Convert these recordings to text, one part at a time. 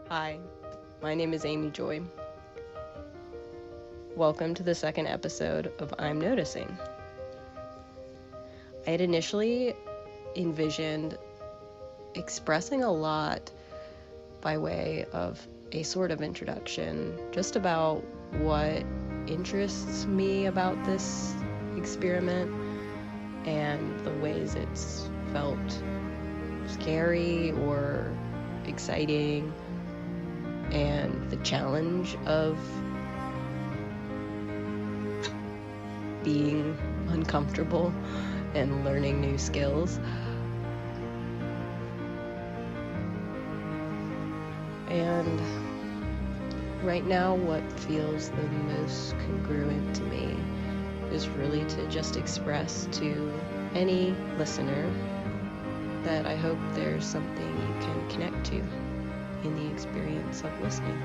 Hi, my name is Amy Joy. Welcome to the second episode of I'm Noticing. I had initially envisioned expressing a lot by way of a sort of introduction, just about what interests me about this experiment and the ways it's felt scary or exciting, and the challenge of being uncomfortable and learning new skills. And right now, what feels the most congruent to me is really to just express to any listener that I hope there's something you can connect to in the experience of listening.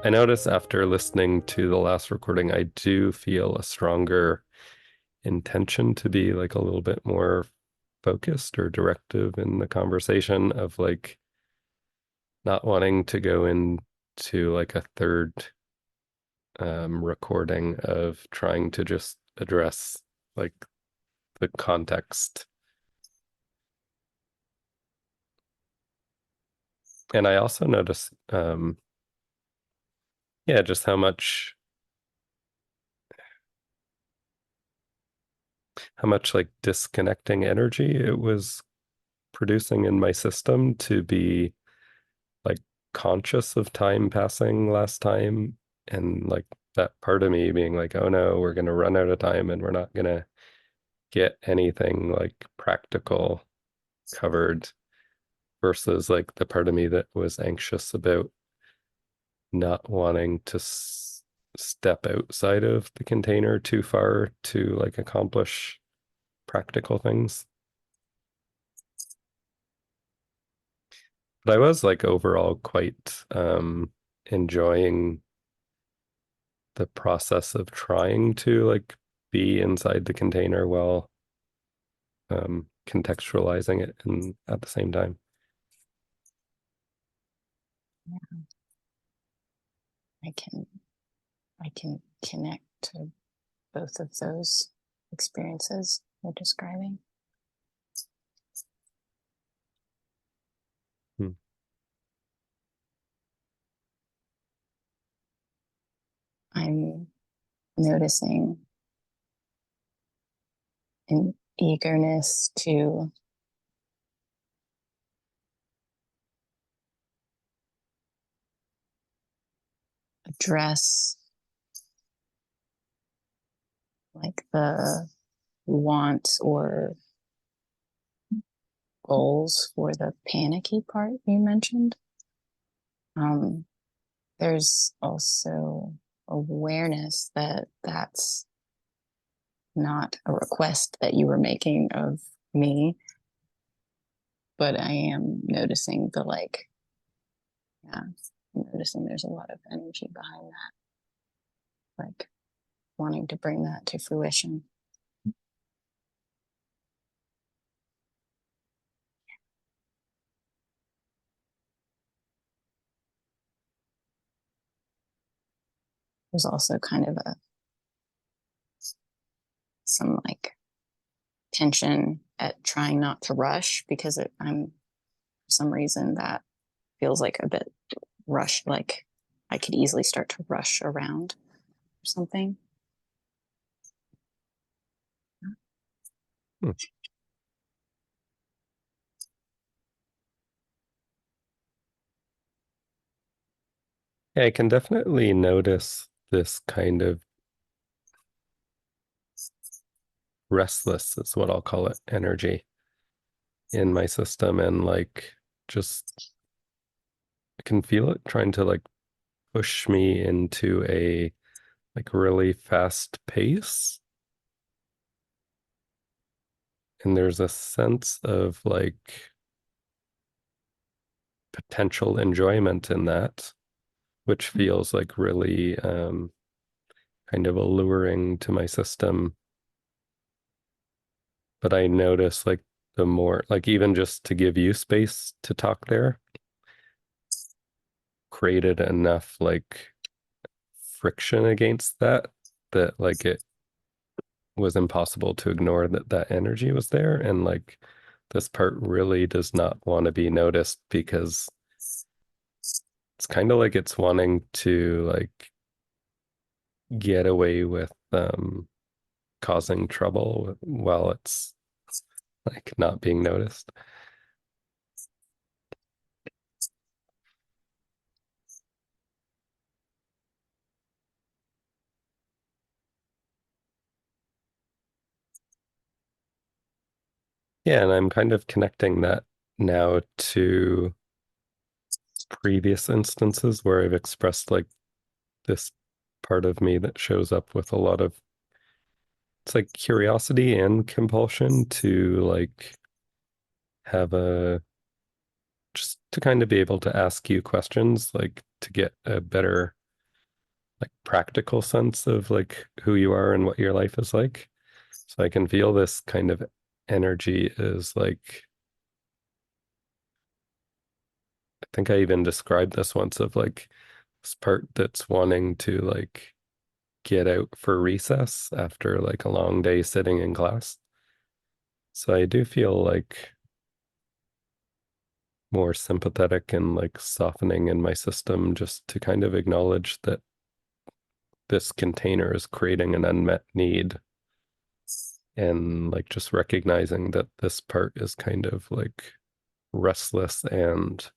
I notice after listening to the last recording, I do feel a stronger intention to be like a little bit more focused or directive in the conversation of like not wanting to go into like a third recording of trying to just address like the context. And I also notice, yeah, just how much like disconnecting energy it was producing in my system to be like conscious of time passing last time, and like that part of me being like, oh no, we're going to run out of time and we're not going to get anything like practical covered, versus like the part of me that was anxious about not wanting to step outside of the container too far to like accomplish practical things. But I was like overall quite enjoying the process of trying to like be inside the container while contextualizing it and at the same time. Yeah, I can I can connect to both of those experiences you're describing. Hmm. I'm noticing an eagerness to address like the wants or goals for the panicky part you mentioned. Um, there's also awareness that that's not a request that you were making of me, but I am noticing the like, yeah, I'm noticing there's a lot of energy behind that, like wanting to bring that to fruition. There's also kind of some like tension at trying not to rush because I'm for some reason that feels like a bit rushed, like I could easily start to rush around or something. Hmm. Yeah, I can definitely notice this kind of restless, is what I'll call it, energy in my system, and like just I can feel it trying to like push me into a like really fast pace. And there's a sense of like potential enjoyment in that, which feels like really kind of alluring to my system. But I notice like the more, like even just to give you space to talk there, created enough like friction against that, that like it was impossible to ignore that that energy was there. And like this part really does not want to be noticed because it's kind of like it's wanting to like get away with causing trouble while it's like not being noticed. Yeah, and I'm kind of connecting that now to previous instances where I've expressed like this part of me that shows up with a lot of, it's like curiosity and compulsion to like have a, just to kind of be able to ask you questions, like to get a better like practical sense of like who you are and what your life is like. So I can feel this kind of energy is like, I think I even described this once of like this part that's wanting to like get out for recess after like a long day sitting in class. So I do feel like more sympathetic and like softening in my system just to kind of acknowledge that this container is creating an unmet need, and like just recognizing that this part is kind of like restless and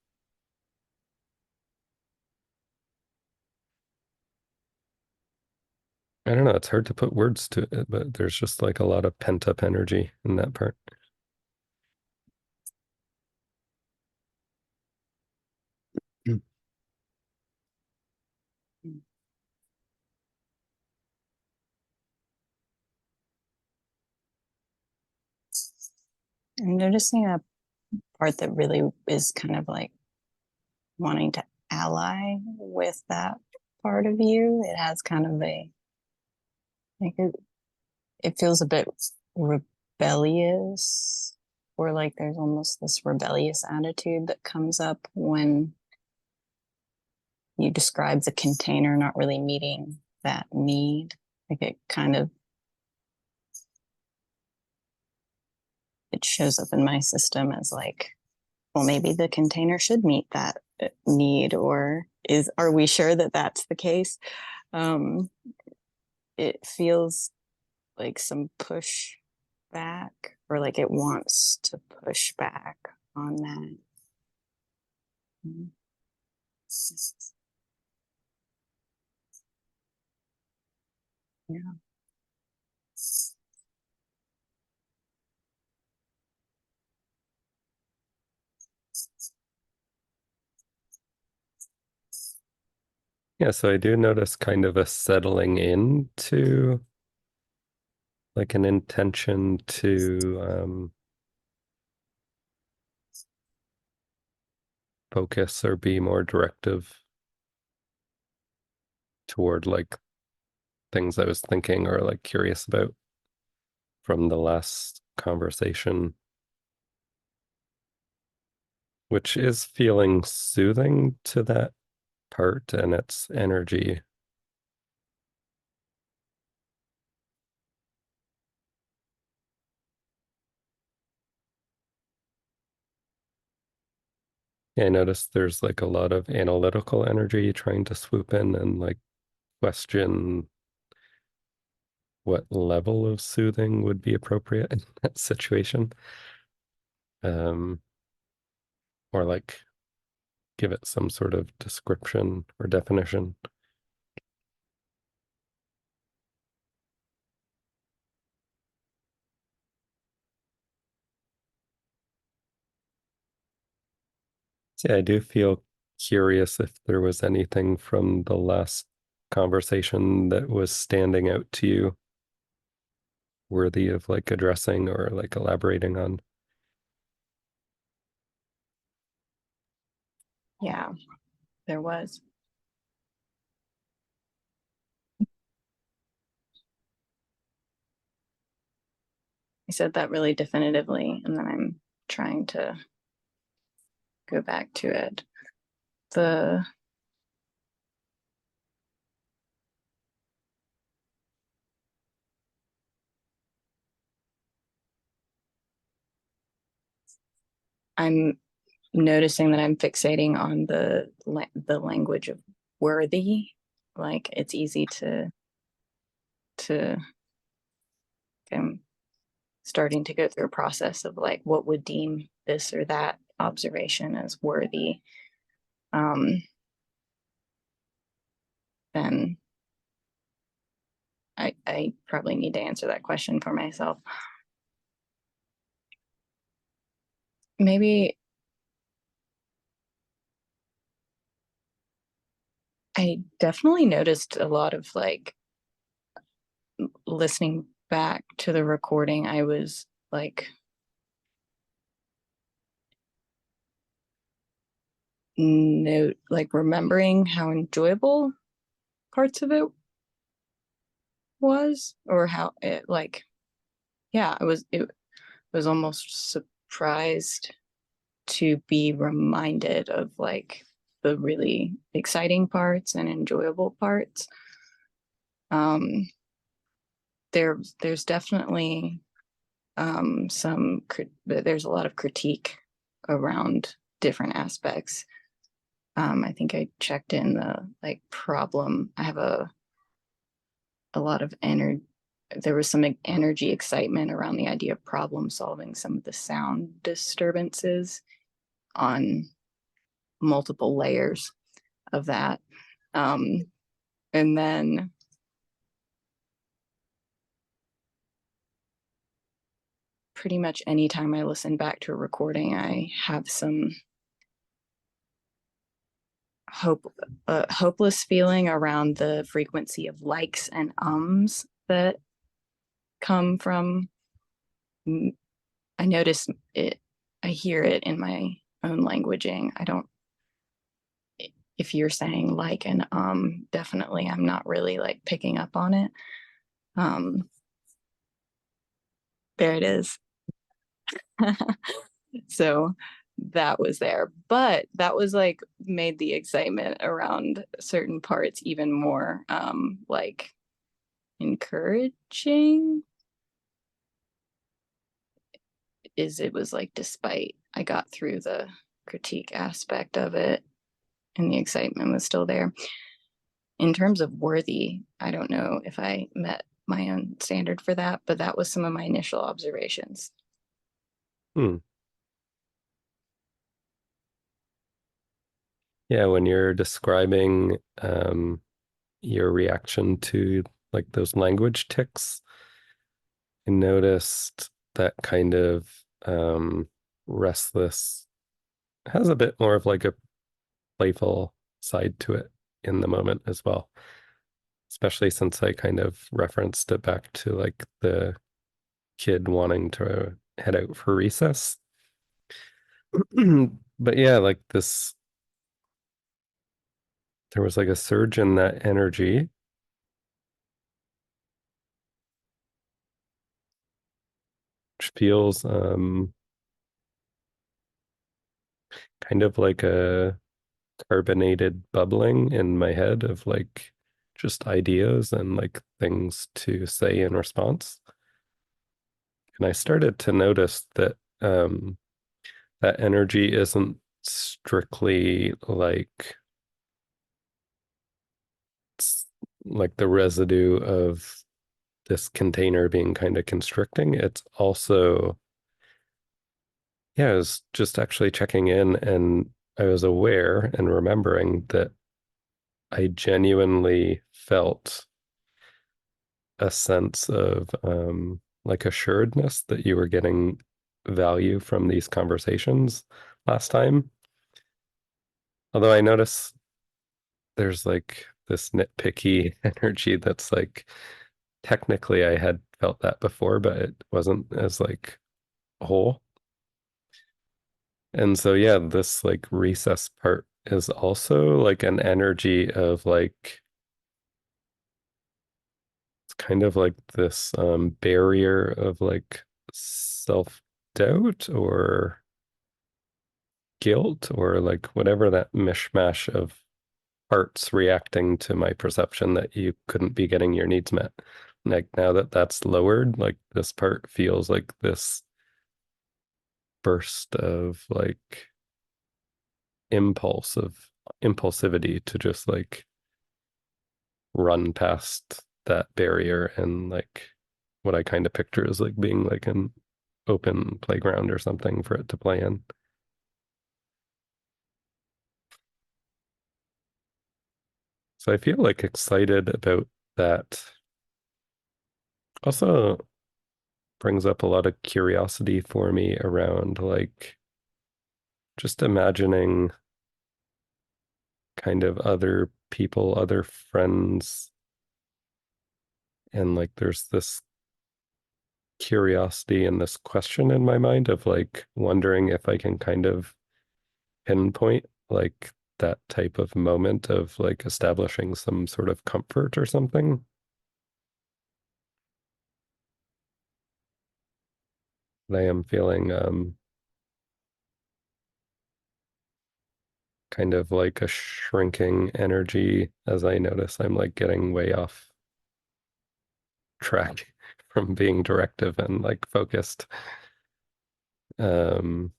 I don't know, it's hard to put words to it, but there's just like a lot of pent up energy in that part. Mm. I'm noticing a part that really is kind of like wanting to ally with that part of you. It has kind of a like it feels a bit rebellious, or like there's almost this rebellious attitude that comes up when you describe the container not really meeting that need. Like it kind of it shows up in my system as like, well, maybe the container should meet that need, or is are we sure that that's the case? Um, it feels like some push back, or like it wants to push back on that. Mm-hmm. Yeah. Yeah, so I do notice kind of a settling into like an intention to focus or be more directive toward like things I was thinking or like curious about from the last conversation, which is feeling soothing to that part and its energy. Yeah, I noticed there's like a lot of analytical energy trying to swoop in and like question what level of soothing would be appropriate in that situation. Um, or like give it some sort of description or definition. So yeah, I do feel curious if there was anything from the last conversation that was standing out to you, worthy of like addressing or like elaborating on. Yeah, there was. said that really definitively, and then I'm trying to go back to it. The I'm noticing that I'm fixating on the language of worthy. Like it's easy to I'm starting to go through a process of like what would deem this or that observation as worthy. Um, then I probably need to answer that question for myself. Maybe I definitely noticed a lot of like listening back to the recording. I was like note like remembering how enjoyable parts of it was, or how it like yeah, it was almost surprised to be reminded of like the really exciting parts and enjoyable parts. um there's definitely there's a lot of critique around different aspects. I think I checked in the like problem. I have a lot of energy. There was some energy excitement around the idea of problem solving some of the sound disturbances on multiple layers of that. And then pretty much anytime I listen back to a recording, I have some hopeless feeling around the frequency of likes and ums that come from. I notice it. I hear it in my own languaging. I don't. If you're saying like and definitely, I'm not really like picking up on it. Um, there it is. So that was there, but that was like made the excitement around certain parts even more like encouraging. Is it was like despite I got through the critique aspect of it and the excitement was still there. In terms of worthy, I don't know if I met my own standard for that, but that was some of my initial observations. Hmm. Yeah, when you're describing your reaction to like those language tics, I noticed that kind of restless has a bit more of like a playful side to it in the moment as well. Especially since I kind of referenced it back to like the kid wanting to head out for recess. But yeah, like this, there was like a surge in that energy, which feels kind of like a carbonated bubbling in my head of like just ideas and like things to say in response. And I started to notice that that energy isn't strictly like the residue of this container being kind of constricting. It's also, yeah, I was just actually checking in and I was aware and remembering that I genuinely felt a sense of like assuredness that you were getting value from these conversations last time. Although I notice there's like this nitpicky energy that's like technically I had felt that before, but it wasn't as like whole. And so yeah, this like recess part is also like an energy of like it's kind of like this barrier of like self-doubt or guilt or like whatever that mishmash of parts reacting to my perception that you couldn't be getting your needs met. Like now that that's lowered, like this part feels like this burst of like impulsive impulsivity to just like run past that barrier and like what I kind of picture is like being like an open playground or something for it to play in. So I feel like excited about that. Also brings up a lot of curiosity for me around like just imagining kind of other people, other friends, and like there's this curiosity and this question in my mind of like wondering if I can kind of pinpoint like that type of moment of like establishing some sort of comfort or something. I am feeling kind of like a shrinking energy as I notice I'm like getting way off track from being directive and like focused. Um,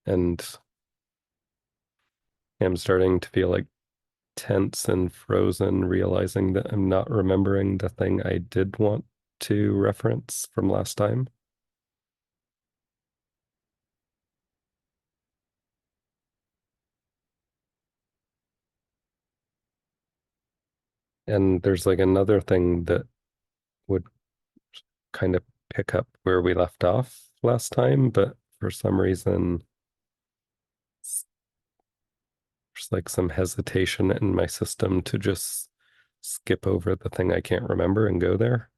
and I'm starting to feel like tense and frozen, realizing that I'm not remembering the thing I did want to reference from last time. And there's like another thing that would kind of pick up where we left off last time, but for some reason, there's like some hesitation in my system to just skip over the thing I can't remember and go there.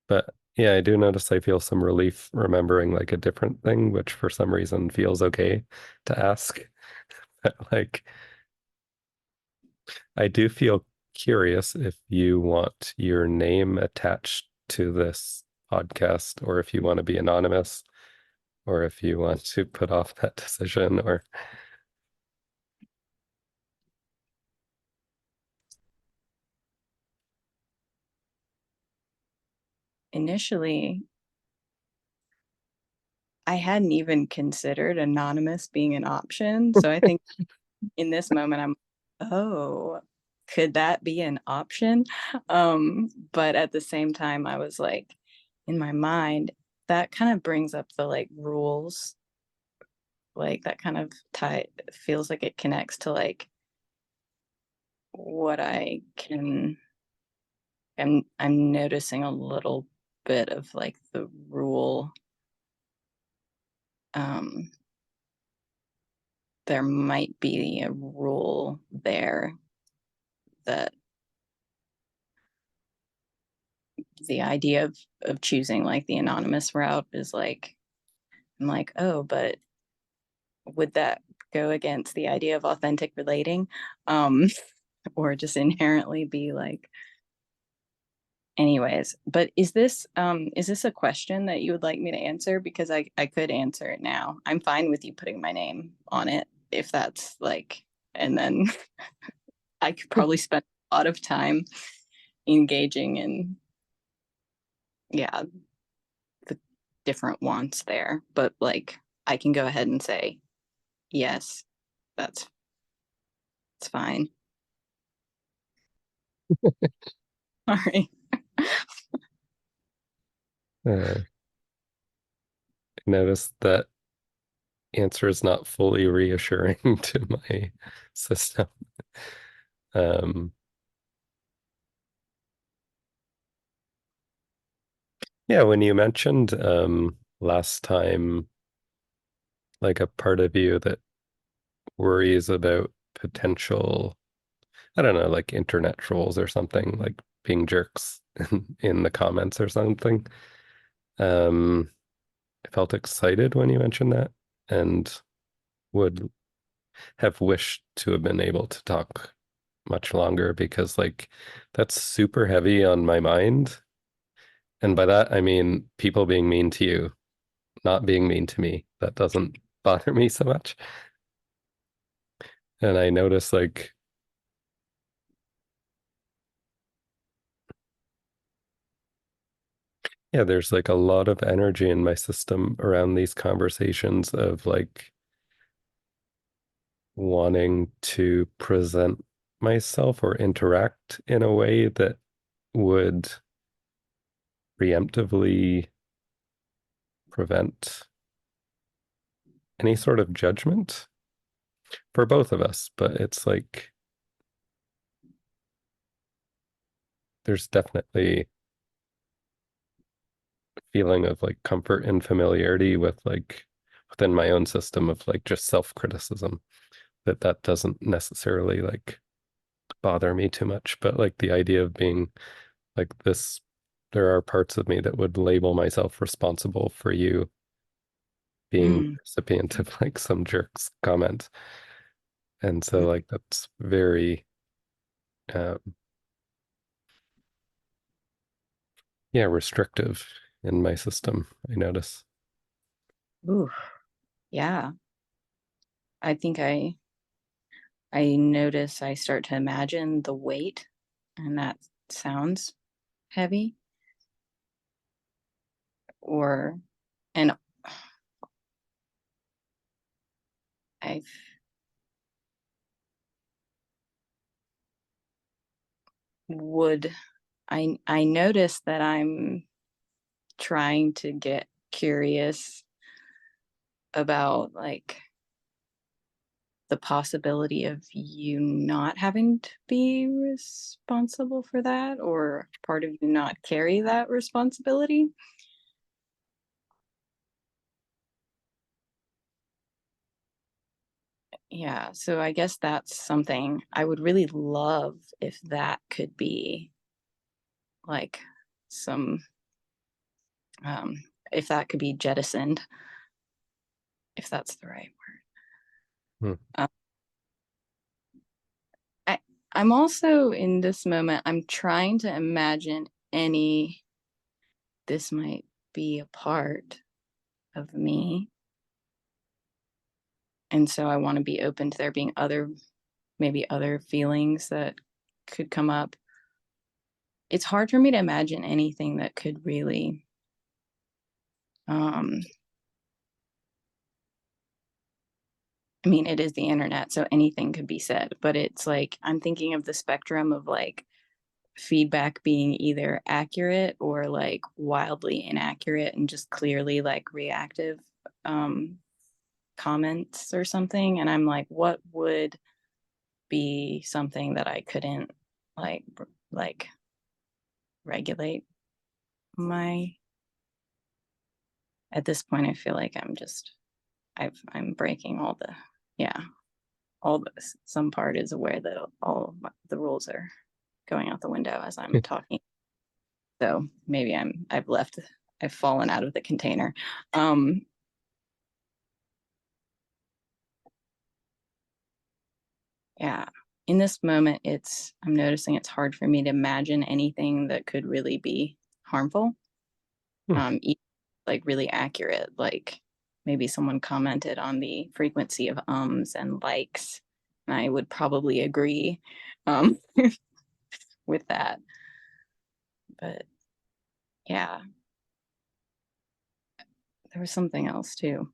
But yeah, I do notice I feel some relief remembering like a different thing, which for some reason feels okay to ask. But like, I do feel curious if you want your name attached to this podcast, or if you want to be anonymous, or if you want to put off that decision, or Initially, I hadn't even considered anonymous being an option. So I think in this moment, oh, could that be an option? But at the same time, I was like, in my mind, that kind of brings up the like rules, like that kind of feels like it connects to like what I can. I'm noticing a little bit of like the rule. Um, there might be a rule there that the idea of choosing like the anonymous route is like, I'm like, oh, but would that go against the idea of authentic relating? Um, or just inherently be like, anyways, but is this a question that you would like me to answer? Because I could answer it now. I'm fine with you putting my name on it if that's like, and then I could probably spend a lot of time engaging in, yeah, the different wants there. But like, I can go ahead and say, yes, that's it's fine. All right. I noticed that answer is not fully reassuring to my system. Um, yeah, when you mentioned last time, like a part of you that worries about potential, I don't know, like internet trolls or something, like being jerks in the comments or something. Um, I felt excited when you mentioned that and would have wished to have been able to talk much longer because like that's super heavy on my mind. And by that, I mean people being mean to you, not being mean to me. That doesn't bother me so much. And I notice like, yeah, there's like a lot of energy in my system around these conversations of like wanting to present myself or interact in a way that would preemptively prevent any sort of judgment for both of us. But it's like there's definitely a feeling of like comfort and familiarity with like within my own system of like just self-criticism that doesn't necessarily like bother me too much. But like the idea of being like this, there are parts of me that would label myself responsible for you being the Mm. recipient of like some jerk's comment. And so like that's very um yeah, restrictive in my system, I notice. Ooh, yeah. I think I notice I start to imagine the weight, and that sounds heavy. Or, and I would, I notice that I'm trying to get curious about like the possibility of you not having to be responsible for that, or part of you not carry that responsibility. Yeah, so I guess that's something I would really love if that could be like some, um, if that could be jettisoned, if that's the right Hmm. word. I, I'm also in this moment, I'm trying to imagine any, this might be a part of me. And so I want to be open to there being other, maybe other feelings that could come up. It's hard for me to imagine anything that could really, um, I mean, it is the internet, so anything could be said, but it's like I'm thinking of the spectrum of like feedback being either accurate or like wildly inaccurate and just clearly like reactive um, comments or something. And I'm like, what would be something that I couldn't like like regulate my, at this point I feel like I'm just, I'm breaking all the, yeah, all this, some part is aware that all the rules are going out the window as I'm talking. So maybe I've fallen out of the container. Yeah, in this moment, I'm noticing it's hard for me to imagine anything that could really be harmful, Hmm. like really accurate. Like maybe someone commented on the frequency of ums and likes, and I would probably agree um, with that. But yeah, there was something else too.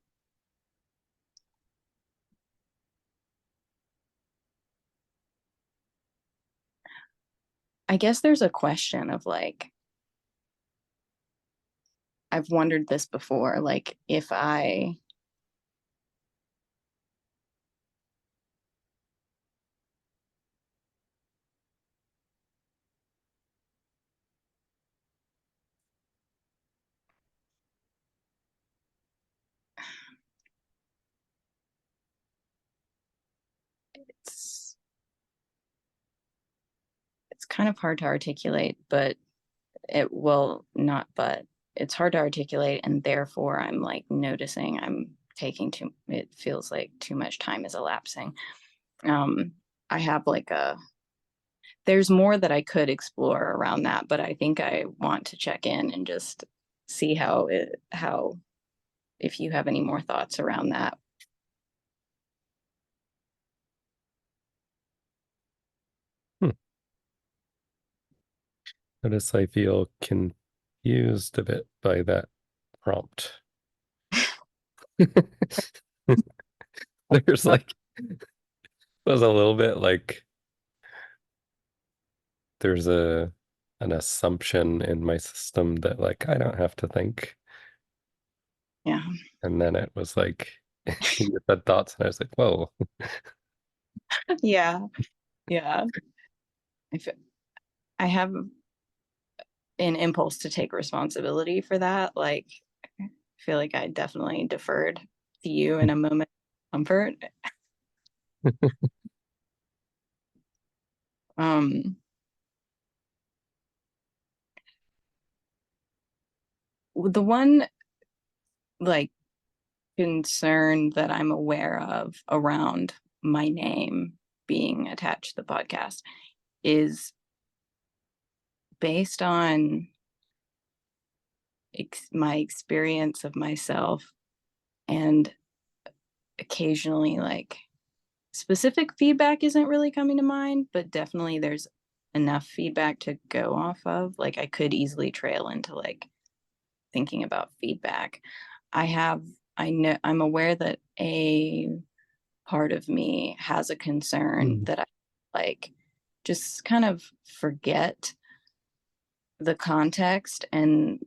I guess there's a question of like, I've wondered this before, like if it's it's kind of hard to articulate, but it will not, but it's hard to articulate, and therefore I'm like noticing I'm taking too, it feels like too much time is elapsing. um I have like a there's more that I could explore around that, but I think I want to check in and just see how if you have any more thoughts around that. Hmm. Notice I feel confused a bit by that prompt. There's like was a little bit like there's an assumption in my system that like I don't have to think. Yeah. And then it was like you said thoughts and I was like, whoa. Yeah. Yeah. If I have an impulse to take responsibility for that, like I feel like I definitely deferred to you in a moment of comfort. Um, the one like concern that I'm aware of around my name being attached to the podcast is based on my experience of myself and occasionally like specific feedback isn't really coming to mind, but definitely there's enough feedback to go off of. Like I could easily trail into like thinking about feedback. I have I know I'm aware that a part of me has a concern Mm. that I like just kind of forget the context and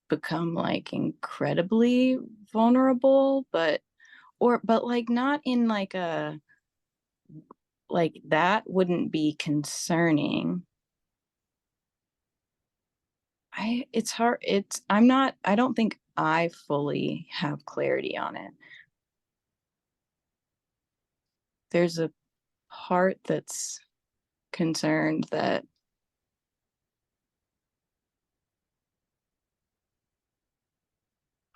become like incredibly vulnerable, but like not in like a like that wouldn't be concerning. It's hard. I don't think I fully have clarity on it. There's a part that's concerned that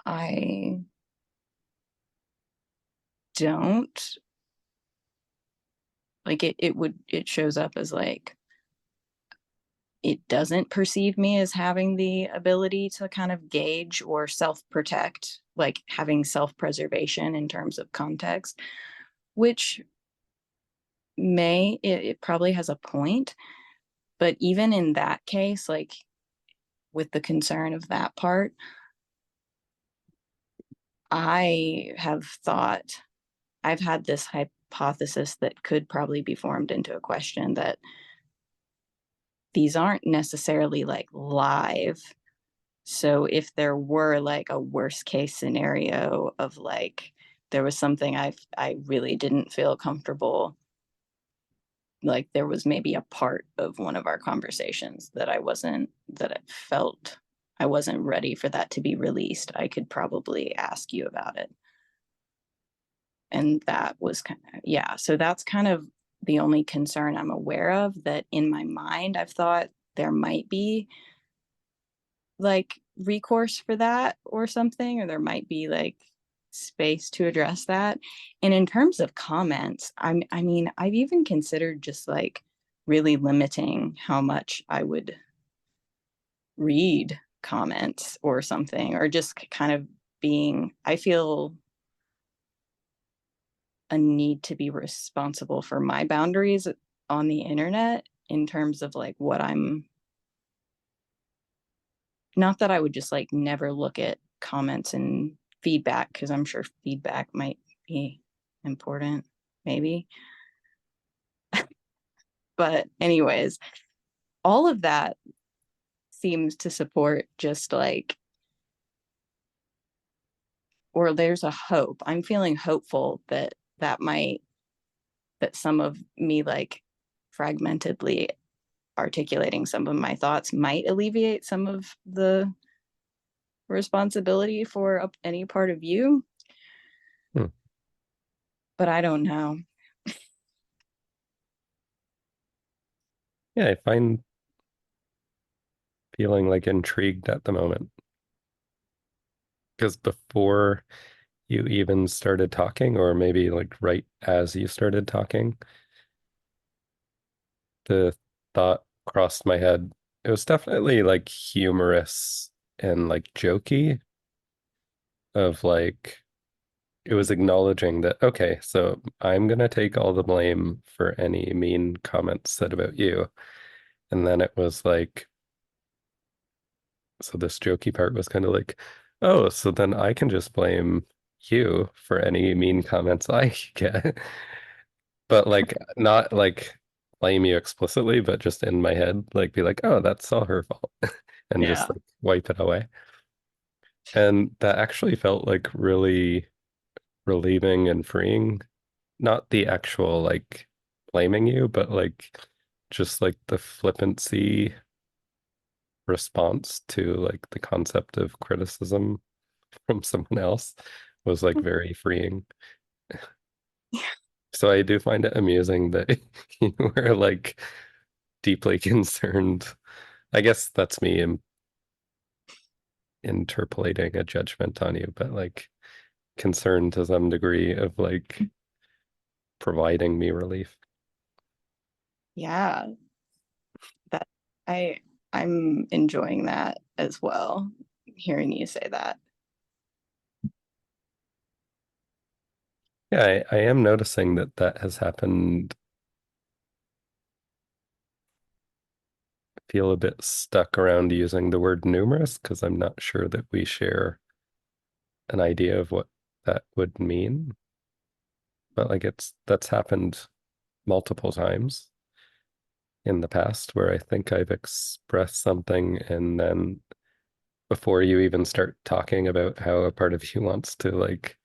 I don't like it shows up as like it doesn't perceive me as having the ability to kind of gauge or self-protect, like having self-preservation in terms of context, which it probably has a point. But even in that case, like with the concern of that part, I have thought, I've had this hypothesis that could probably be formed into a question that these aren't necessarily like live. So if there were like a worst case scenario of like there was something I really didn't feel comfortable, like there was maybe a part of one of our conversations that I felt I wasn't ready for that to be released, I could probably ask you about it. And that was kind of, yeah, so that's kind of the only concern I'm aware of, that in my mind I've thought there might be like recourse for that or something, or there might be like space to address that. And in terms of comments, I mean, I've even considered just like really limiting how much I would read comments or something, or just kind of I feel a need to be responsible for my boundaries on the internet in terms of like what I'm not that I would just like never look at comments and feedback, because I'm sure feedback might be important, maybe. But, anyways, all of that seems to support just like, or there's a hope. I'm feeling hopeful that that some of me like fragmentedly articulating some of my thoughts might alleviate some of the responsibility for any part of you. Hmm. But I don't know. Yeah, I find feeling like intrigued at the moment because before you even started talking, or maybe like right as you started talking, the thought crossed my head. It was definitely like humorous and like jokey of like it was acknowledging that, okay, so I'm gonna take all the blame for any mean comments said about you. And then it was like, so this jokey part was kind of like, oh, so then I can just blame you for any mean comments I get. But like not like blame you explicitly, but just in my head, like be like, oh, that's all her fault. And just Yeah. like wipe it away. And that actually felt like really relieving and freeing. Not the actual like blaming you, but like just like the flippancy response to like the concept of criticism from someone else was like very freeing. So I do find it amusing that you were like deeply concerned. I guess that's me interpolating a judgment on you, but like concerned to some degree of like providing me relief. Yeah, that I I'm enjoying that as well, hearing you say that. Yeah, I am noticing that that has happened. I feel a bit stuck around using the word numerous because I'm not sure that we share an idea of what that would mean. But like that's happened multiple times in the past where I think I've expressed something and then before you even start talking about how a part of you wants to like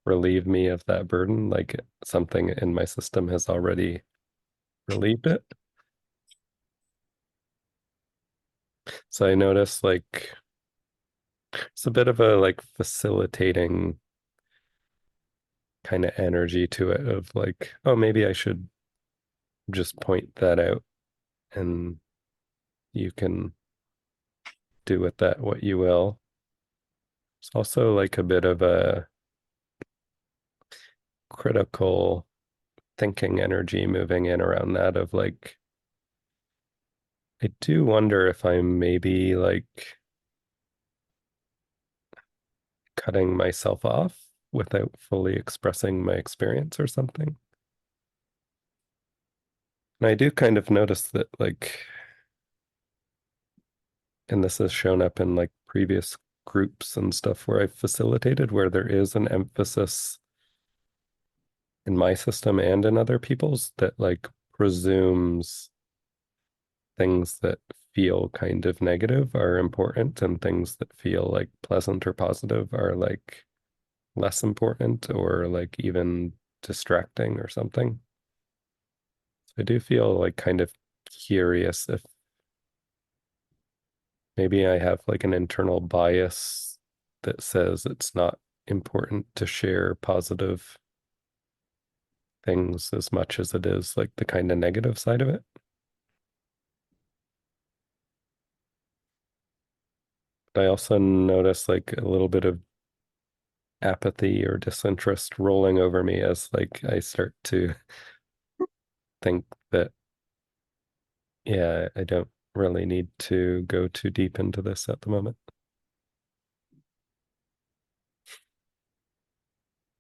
relieve me of that burden, like something in my system has already relieved it. So I notice like it's a bit of a like facilitating kind of energy to it of like, oh, maybe I should just point that out and you can do with that what you will. It's also like a bit of a critical thinking energy moving in around that of like, I do wonder if I'm maybe like cutting myself off without fully expressing my experience or something. And I do kind of notice that like, and this has shown up in like previous groups and stuff where I've facilitated where there is an emphasis in my system and in other people's that like presumes things that feel kind of negative are important and things that feel like pleasant or positive are like less important or like even distracting or something. I do feel like kind of curious if maybe I have like an internal bias that says it's not important to share positive things as much as it is like the kind of negative side of it. But I also notice like a little bit of apathy or disinterest rolling over me as like I start to think that, yeah, I don't really need to go too deep into this at the moment.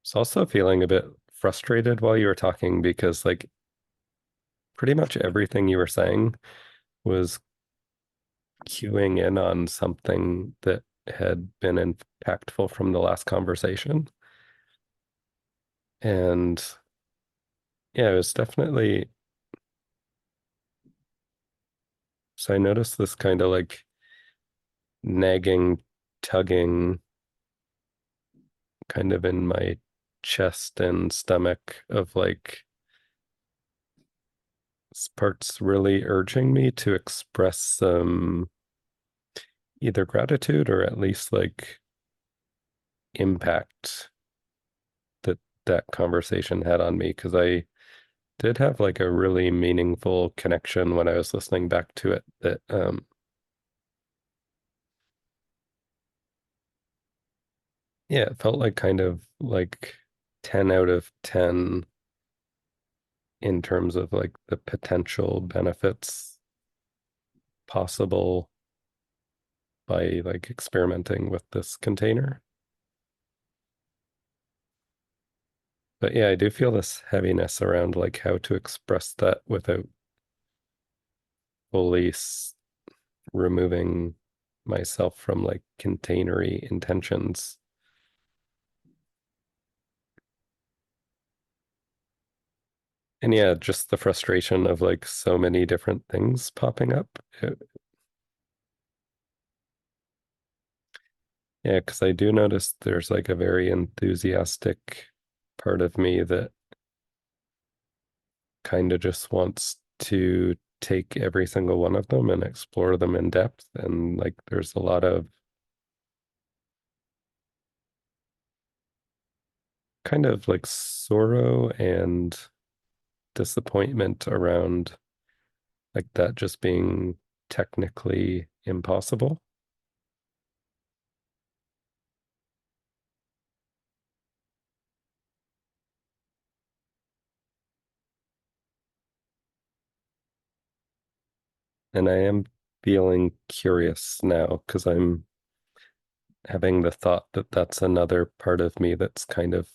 It's also feeling a bit frustrated while you were talking because like pretty much everything you were saying was cueing in on something that had been impactful from the last conversation. And yeah, it was definitely, so I noticed this kind of like nagging, tugging kind of in my chest and stomach of like parts really urging me to express some either gratitude or at least like impact that that conversation had on me because I did have like a really meaningful connection when I was listening back to it that yeah, it felt like kind of like 10 out of 10 in terms of like the potential benefits possible by like experimenting with this container. But yeah, I do feel this heaviness around like how to express that without fully removing myself from like containery intentions. And yeah, just the frustration of like so many different things popping up. Yeah, because I do notice there's like a very enthusiastic part of me that kind of just wants to take every single one of them and explore them in depth. And like there's a lot of kind of like sorrow and disappointment around like that just being technically impossible. And I am feeling curious now because I'm having the thought that that's another part of me that's kind of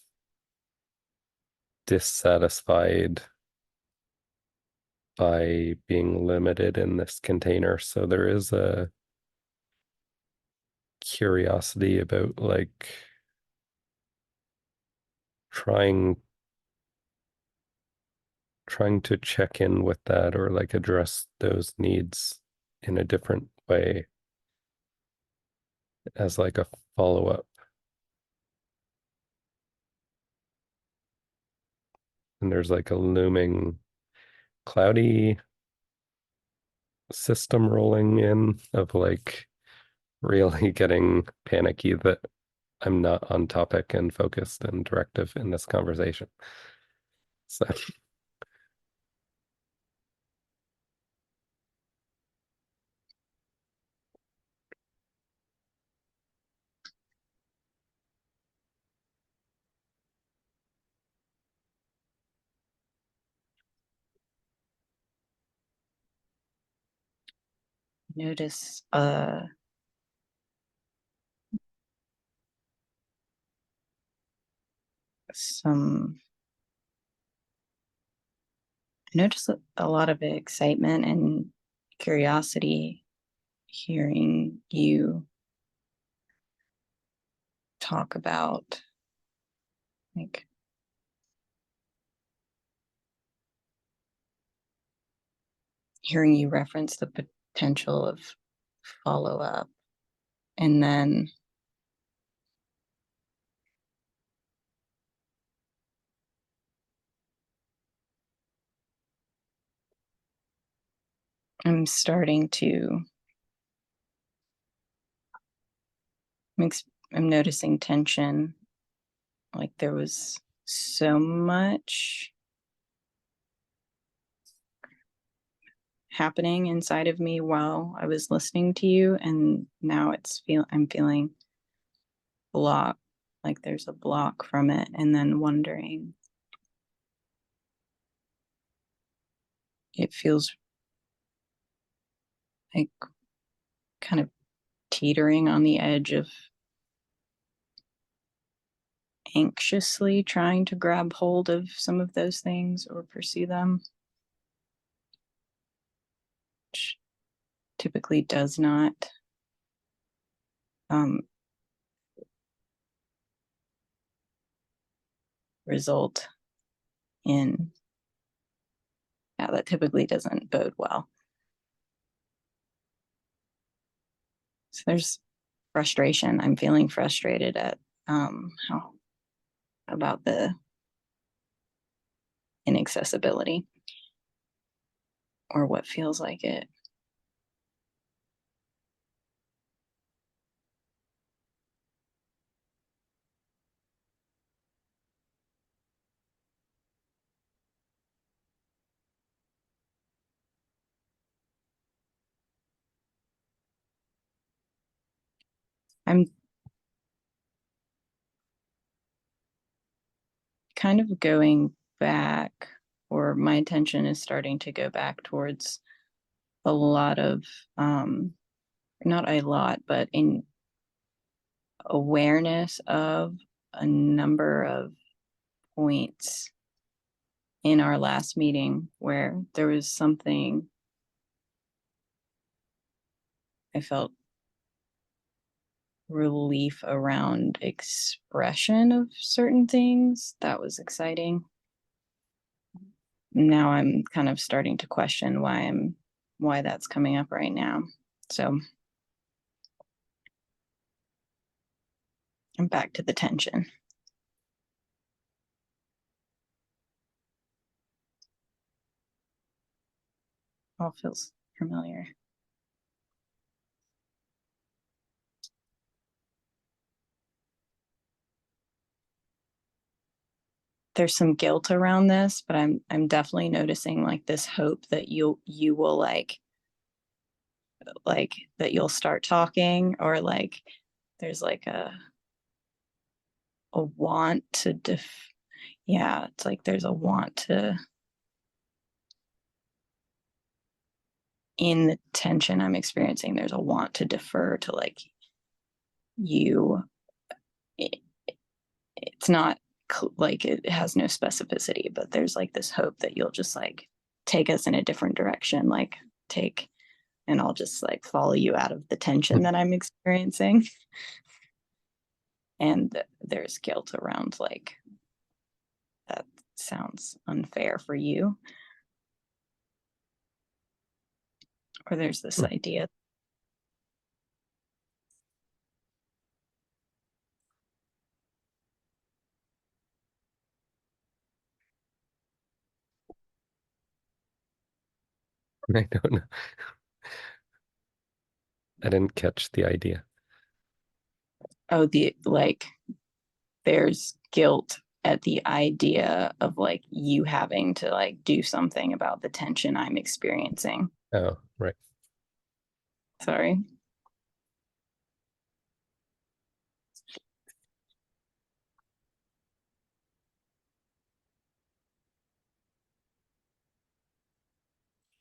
dissatisfied by being limited in this container. So there is a curiosity about like trying trying to check in with that or like address those needs in a different way as like a follow-up. And there's like a looming cloudy system rolling in of like really getting panicky that I'm not on topic and focused and directive in this conversation. So Notice some I notice a lot of excitement and curiosity hearing you talk about like hearing you reference the potential of follow up. And then I'm starting to I'm noticing tension. Like there was so much happening inside of me while I was listening to you, and now I'm feeling block, like there's a block from it, and then wondering. It feels like kind of teetering on the edge of anxiously trying to grab hold of some of those things or pursue them, which typically does not um, result in, yeah, that typically doesn't bode well. So there's frustration. I'm feeling frustrated at how about the inaccessibility or what feels like it. I'm kind of going back or my attention is starting to go back towards a lot of, not a lot, but in awareness of a number of points in our last meeting where there was something I felt relief around expression of certain things. That was exciting. Now I'm kind of starting to question why that's coming up right now. So I'm back to the tension. All feels familiar. There's some guilt around this, but I'm definitely noticing like this hope that you will like that you'll start talking, or like there's like a want to yeah, it's like there's a want to, in the tension I'm experiencing, there's a want to defer to like you. It's not like it has no specificity, but there's like this hope that you'll just like take us in a different direction, like take, and I'll just like follow you out of the tension that I'm experiencing. And there's guilt around like that sounds unfair for you, or there's this idea. I don't know. I didn't catch the idea. Oh, the like there's guilt at the idea of like you having to like do something about the tension I'm experiencing. Oh, right. Sorry.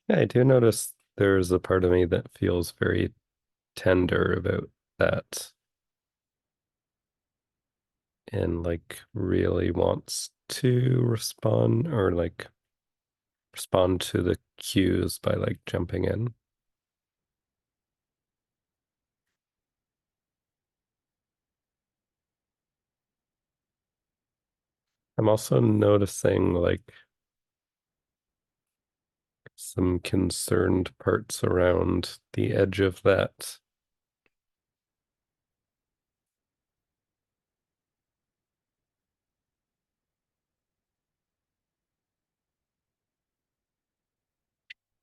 Yeah, I do notice there's a part of me that feels very tender about that and like really wants to respond, or like respond to the cues by like jumping in. I'm also noticing like some concerned parts around the edge of that.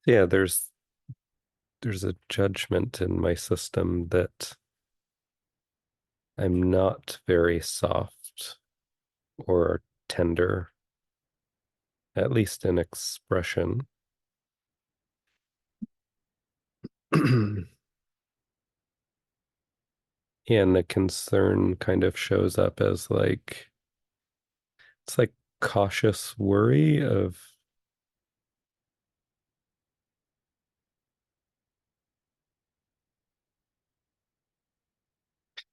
Yeah, there's a judgment in my system that I'm not very soft or tender, at least in expression. And the concern kind of shows up as like, it's like cautious worry of,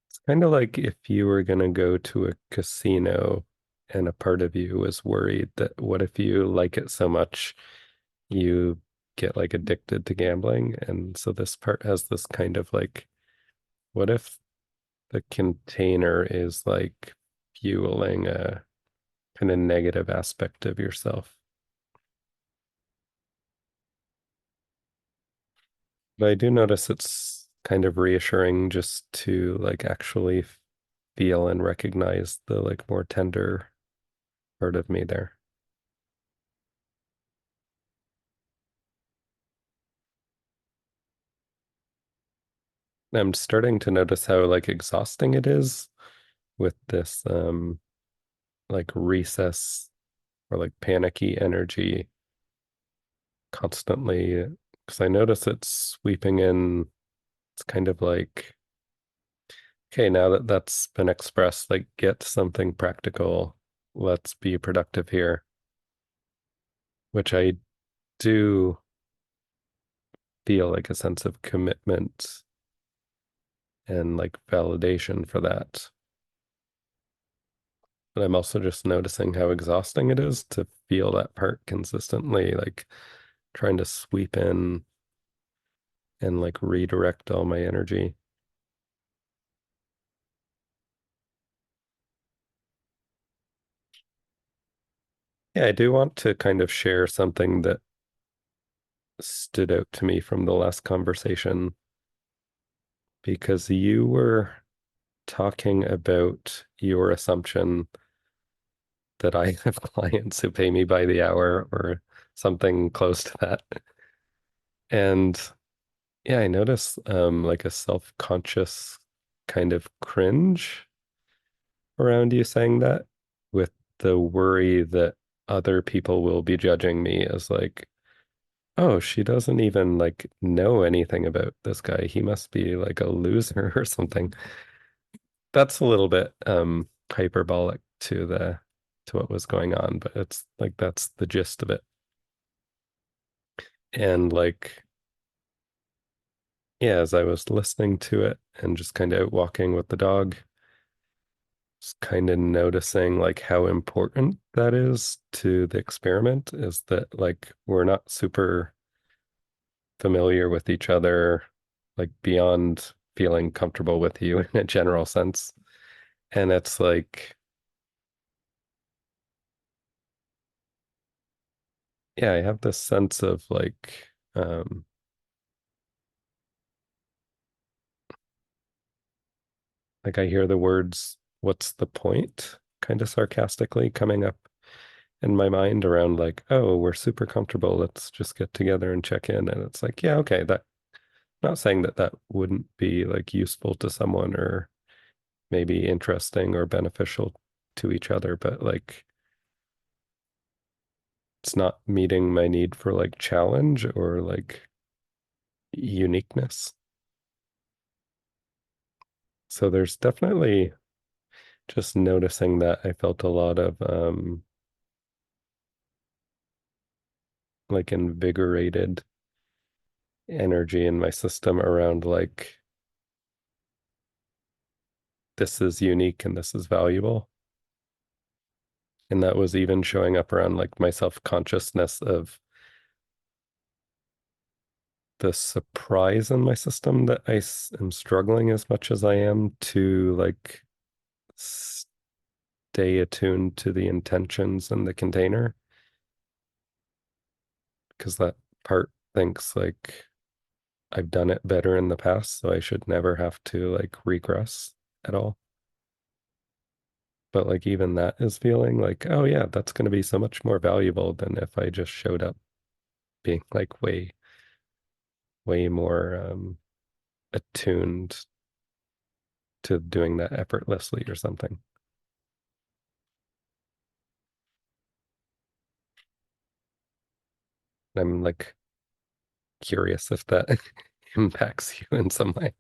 it's kind of like if you were going to go to a casino and a part of you was worried that what if you like it so much you get like addicted to gambling. And so this part has this kind of like, what if the container is like fueling a kind of negative aspect of yourself? But I do notice it's kind of reassuring just to like actually feel and recognize the like more tender part of me there. I'm starting to notice how like exhausting it is with this like recess or like panicky energy constantly, because I notice it's sweeping in. It's kind of like, okay, now that that's been expressed, like get something practical. Let's be productive here. which I do feel like a sense of commitment and like validation for that. But I'm also just noticing how exhausting it is to feel that part consistently, like trying to sweep in and like redirect all my energy. Yeah, I do want to kind of share something that stood out to me from the last conversation because you were talking about your assumption that I have clients who pay me by the hour or something close to that. And yeah, I notice like a self-conscious kind of cringe around you saying that with the worry that other people will be judging me as like, oh, she doesn't even like know anything about this guy. He must be like a loser or something. That's a little bit hyperbolic to what was going on, but it's like that's the gist of it. And like yeah, as I was listening to it and just kind of out walking with the dog, just kind of noticing like how important that is to the experiment is that like we're not super familiar with each other, like beyond feeling comfortable with you in a general sense. And it's yeah, I have this sense of like I hear the words, what's the point? Kind of sarcastically coming up in my mind around like, oh, we're super comfortable. Let's just get together and check in. And it's like, yeah, okay, that not saying that that wouldn't be like useful to someone or maybe interesting or beneficial to each other, but like it's not meeting my need for like challenge or like uniqueness. So there's definitely just noticing that I felt a lot of like invigorated energy in my system around like this is unique and this is valuable. And that was even showing up around like my self-consciousness of the surprise in my system that am struggling as much as I am to like stay attuned to the intentions in the container because that part thinks like I've done it better in the past, so I should never have to like regress at all. But like even that is feeling like, oh yeah, that's going to be so much more valuable than if I just showed up being like way more attuned to doing that effortlessly or something. I'm like curious if that impacts you in some way.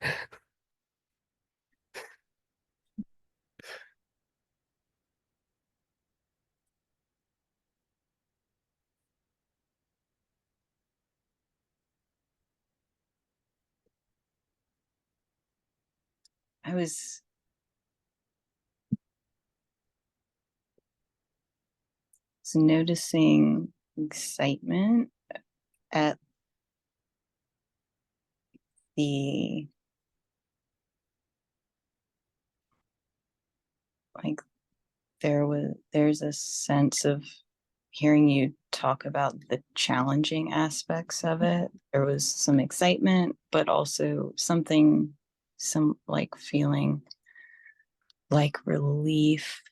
I was noticing excitement at the like there's a sense of hearing you talk about the challenging aspects of it. There was some excitement, but also some like feeling like relief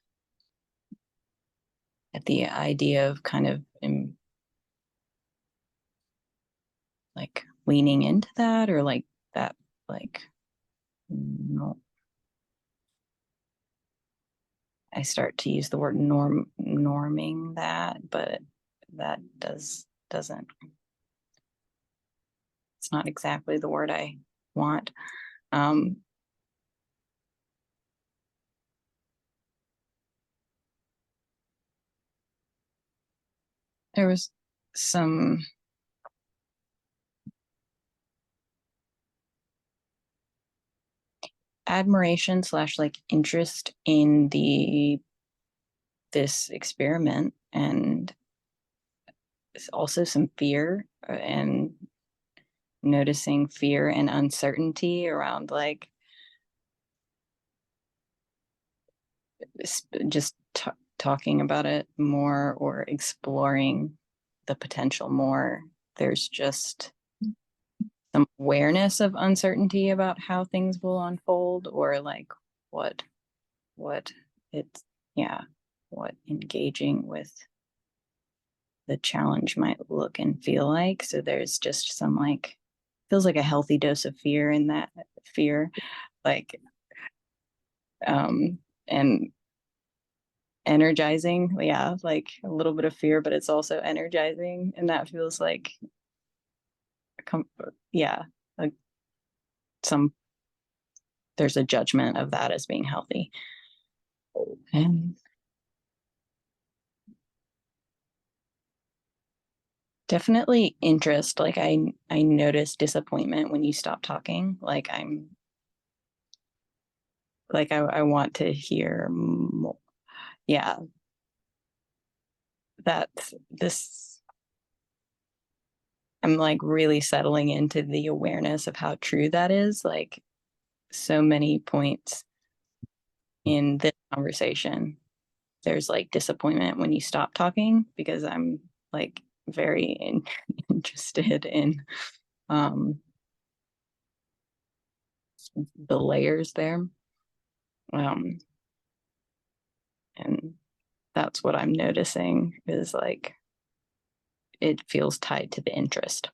at the idea of kind of like leaning into that or like that, like, no, I start to use the word norming that, but that doesn't, it's not exactly the word I want. Um, there was some admiration slash like interest in this experiment, and also some fear, and noticing fear and uncertainty around like just talking about it more or exploring the potential more. There's just some awareness of uncertainty about how things will unfold, or like what it's, yeah, what engaging with the challenge might look and feel like. So there's just some like, feels like a healthy dose of fear in that fear, like and energizing, yeah, like a little bit of fear, but it's also energizing, and that feels like yeah, like some, there's a judgment of that as being healthy. And definitely interest, like I notice disappointment when you stop talking, like I'm like I want to hear more. Yeah, that this, I'm like really settling into the awareness of how true that is. Like so many points in this conversation, there's like disappointment when you stop talking, because I'm like very interested in the layers there. Um, and that's what I'm noticing, is like it feels tied to the interest.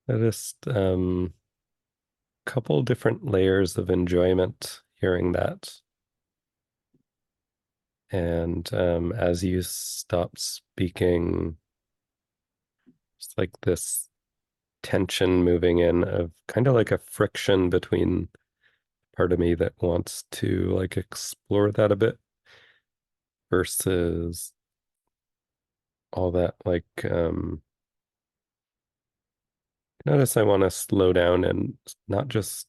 I just couple different layers of enjoyment hearing that. And as you stop speaking, it's like this tension moving in of kind of like a friction between part of me that wants to like explore that a bit versus all that like notice I want to slow down and not just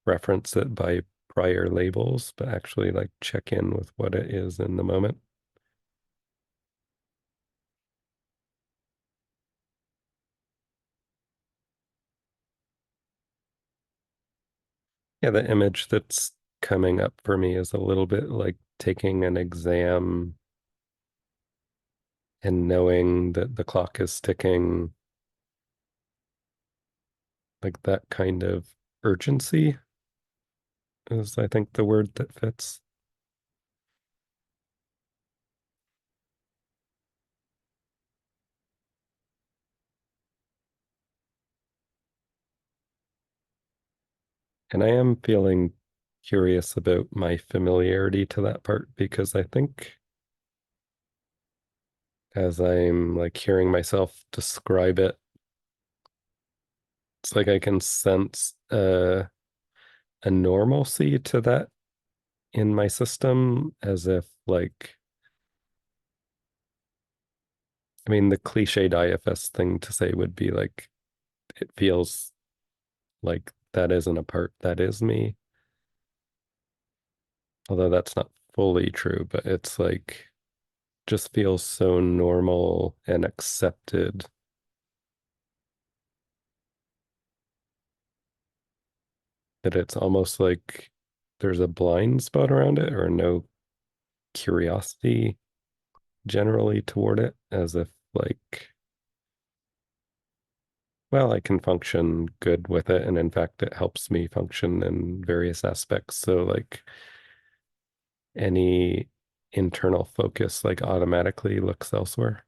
reference it by prior labels, but actually like check in with what it is in the moment. Yeah, the image that's coming up for me is a little bit like taking an exam and knowing that the clock is ticking, like that kind of urgency is, I think, the word that fits. And I am feeling curious about my familiarity to that part because I think as I'm like hearing myself describe it, it's like I can sense a normalcy to that in my system as if like, I mean, the cliched IFS thing to say would be like, it feels like that isn't a part that is me. Although that's not fully true, but it's like, just feels so normal and accepted that it's almost like there's a blind spot around it or no curiosity generally toward it, as if like, well, I can function good with it. And in fact, it helps me function in various aspects. So like any internal focus like automatically looks elsewhere.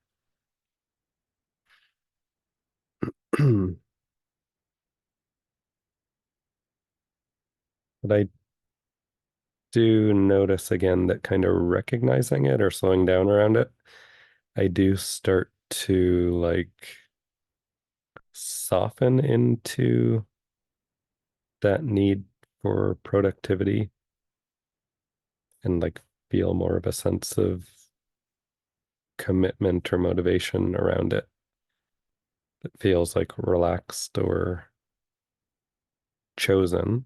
But I do notice again that kind of recognizing it or slowing down around it, I do start to like soften into that need for productivity and like feel more of a sense of commitment or motivation around it that feels like relaxed or chosen.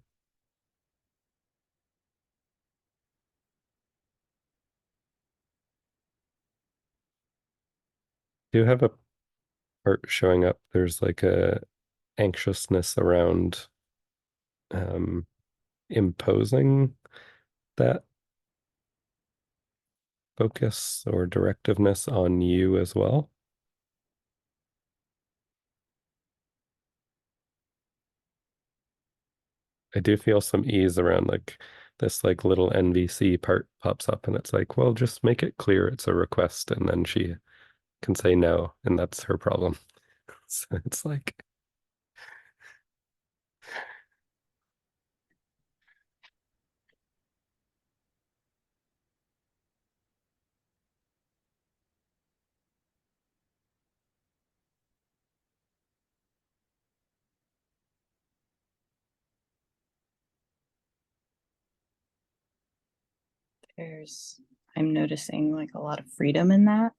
Do you have a part showing up? There's like a anxiousness around um imposing that focus or directiveness on you as well. I do feel some ease around like this like little NVC part pops up and it's like, well, just make it clear it's a request and then she can say no and that's her problem. So it's like I'm noticing like a lot of freedom in that.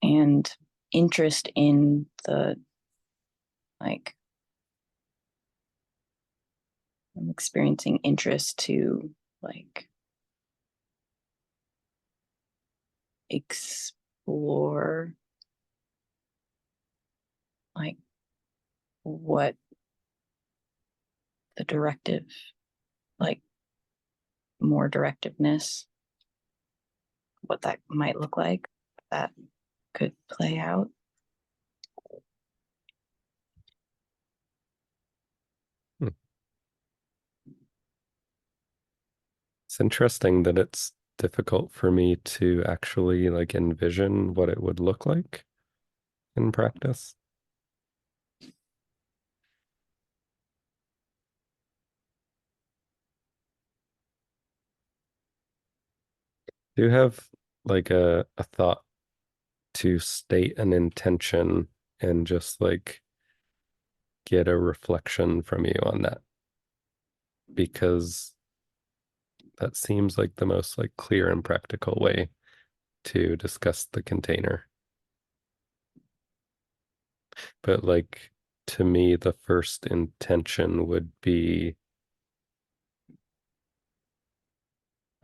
And interest in the like I'm experiencing interest to like explore like what the directive, like more directiveness, what that might look like, that could play out. hmm. It's interesting that it's difficult for me to actually like envision what it would look like in practice. Do you have like a thought to state an intention and just like get a reflection from you on that? Because that seems like the most like clear and practical way to discuss the container. But like to me, the first intention would be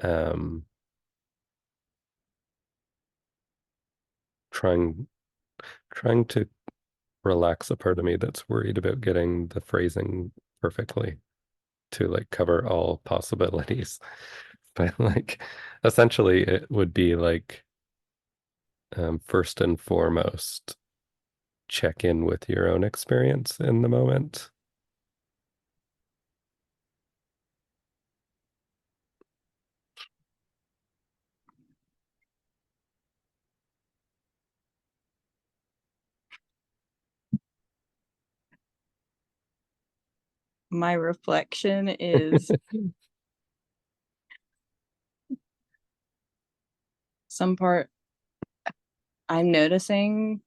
um trying trying to relax a part of me that's worried about getting the phrasing perfectly to like cover all possibilities. But like essentially it would be like first and foremost check in with your own experience in the moment. My reflection is some part I'm noticing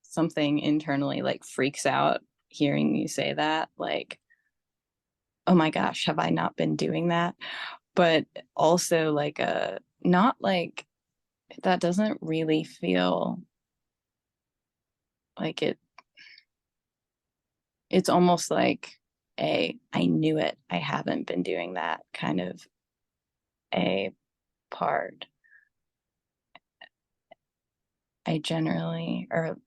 something internally like freaks out hearing you say that, like, oh my gosh, have I not been doing that? But also like a not like that doesn't really feel like it's almost like I knew it, I haven't been doing that kind of a part. I generally or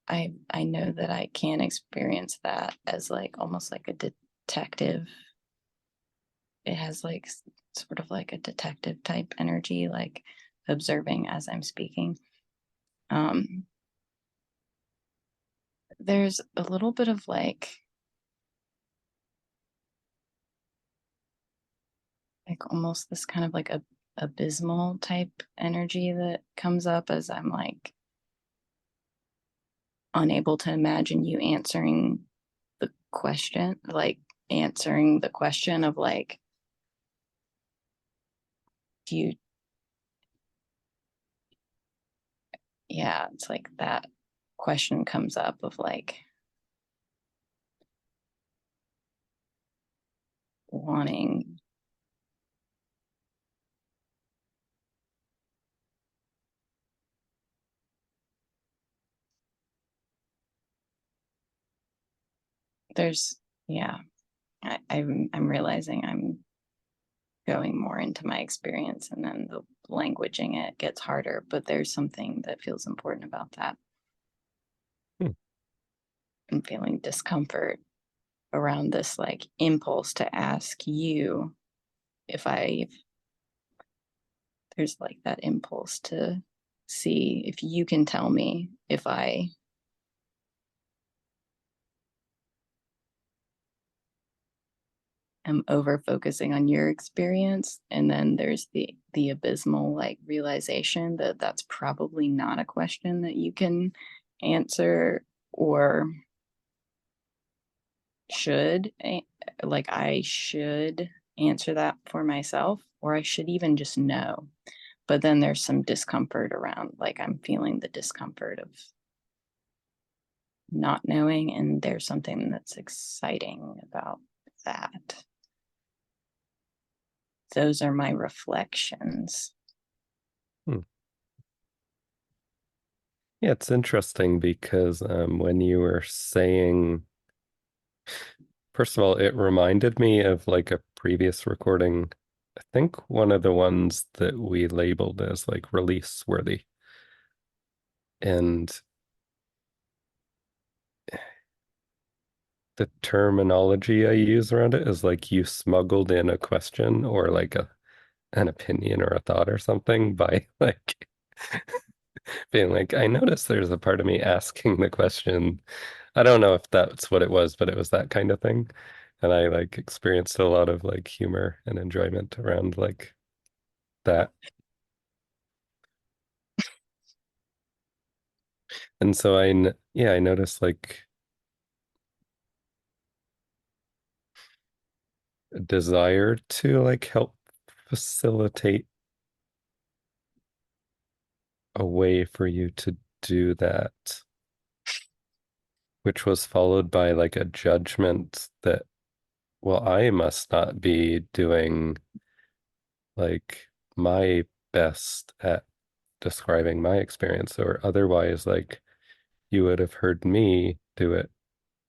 I know that I can experience that as like almost like a detective. It has like sort of like a detective type energy, like observing as I'm speaking. um there's a little bit of like like almost this kind of like a abysmal type energy that comes up as I'm like unable to imagine you answering the question, like answering the question of like, do you, yeah, it's like that question comes up of like wanting there's yeah I'm realizing I'm going more into my experience and then the languaging it gets harder, but there's something that feels important about that. Hmm. I'm feeling discomfort around this like impulse to ask you if I there's like that impulse to see if you can tell me if I am over focusing on your experience, and then there's the abysmal like realization that that's probably not a question that you can answer or should like I should answer that for myself, or I should even just know. But then there's some discomfort around, like I'm feeling the discomfort of not knowing, and there's something that's exciting about that. Those are my reflections. Hmm. Yeah, it's interesting because when you were saying, first of all, it reminded me of like a previous recording. I think one of the ones that we labeled as like release worthy. And the terminology I use around it is like you smuggled in a question or like an opinion or a thought or something by like being like, I noticed there's a part of me asking the question. I don't know if that's what it was, but it was that kind of thing. And I like experienced a lot of like humor and enjoyment around like that. And so yeah, I noticed like a desire to like help facilitate a way for you to do that, which was followed by like a judgment that, well, I must not be doing like my best at describing my experience, or otherwise, like you would have heard me do it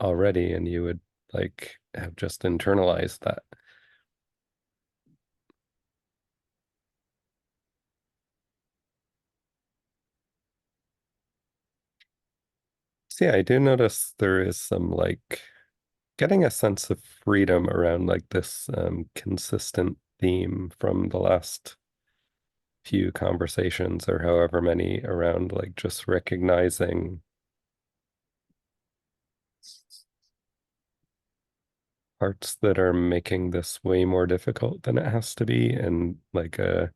already and you would like have just internalized that. So yeah, I do notice there is some like getting a sense of freedom around like this consistent theme from the last few conversations or however many around like just recognizing parts that are making this way more difficult than it has to be, and like it's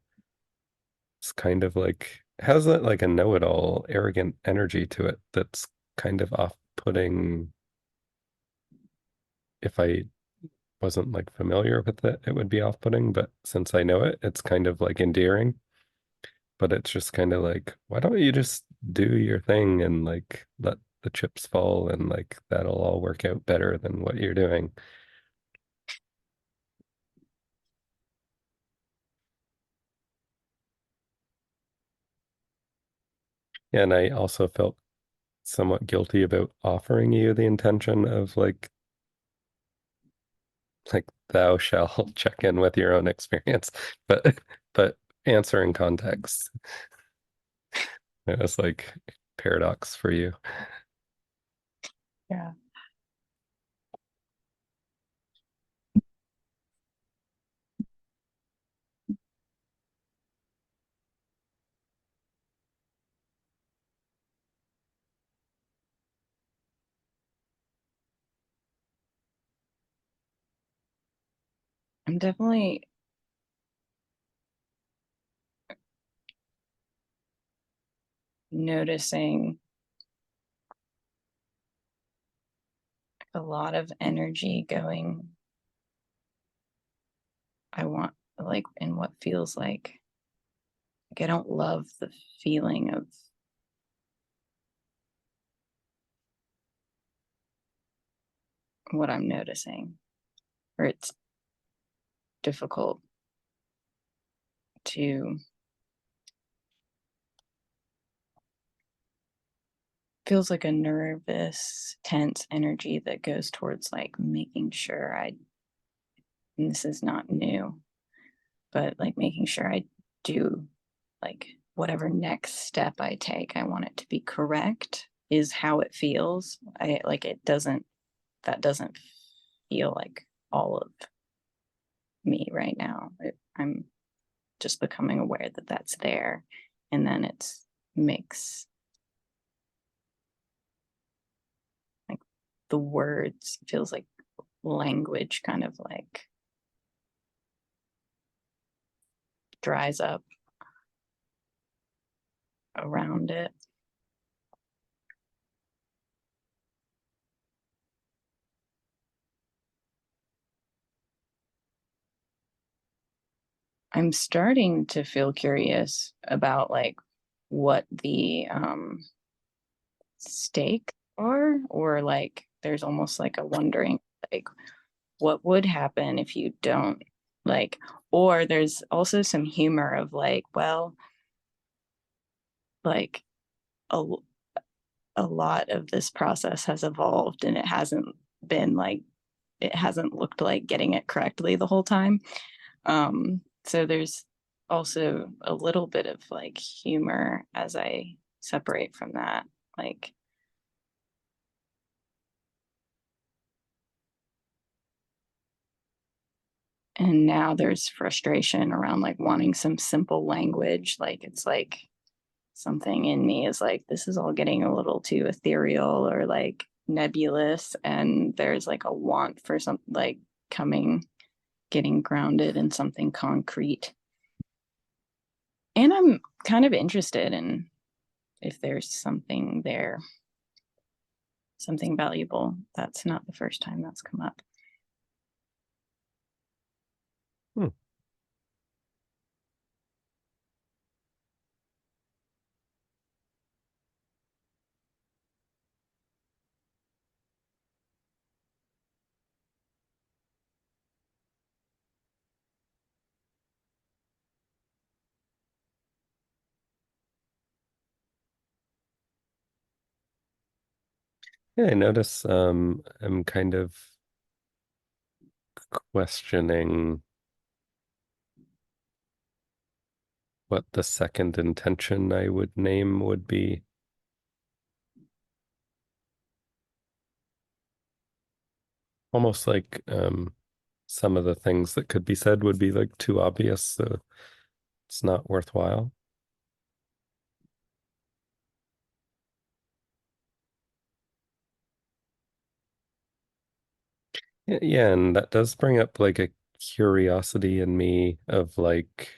kind of like has it like a know-it-all arrogant energy to it that's kind of off-putting. If I wasn't like familiar with it, it would be off-putting, but since I know it, it's kind of like endearing. But it's just kind of like, why don't you just do your thing and like let the chips fall and like that'll all work out better than what you're doing. Yeah, and I also felt somewhat guilty about offering you the intention of like thou shall check in with your own experience, but answering context. It was like paradox for you. Yeah. I'm definitely noticing a lot of energy going. I want, like, in what feels like I don't love the feeling of what I'm noticing, or it's difficult to, feels like a nervous, tense energy that goes towards like making sure and this is not new, but like making sure I do like whatever next step I take, I want it to be correct is how it feels. I like that doesn't feel like all of me right now. I'm just becoming aware that that's there. And then it's makes like the words feels like language kind of like dries up around it. I'm starting to feel curious about like what the stakes are, or like there's almost like a wondering like what would happen if you don't like, or there's also some humor of like, well, like a, a lot of this process has evolved and it hasn't been like, it hasn't looked like getting it correctly the whole time. So there's also a little bit of like humor as I separate from that. Like, and now there's frustration around like wanting some simple language. Like, it's like something in me is like, this is all getting a little too ethereal or like nebulous. And there's like a want for some like getting grounded in something concrete. And I'm kind of interested in if there's something there, something valuable. That's not the first time that's come up. Hmm. Yeah, I notice I'm kind of questioning what the second intention I would name would be. Almost like some of the things that could be said would be like too obvious, so it's not worthwhile. Yeah, and that does bring up like a curiosity in me of like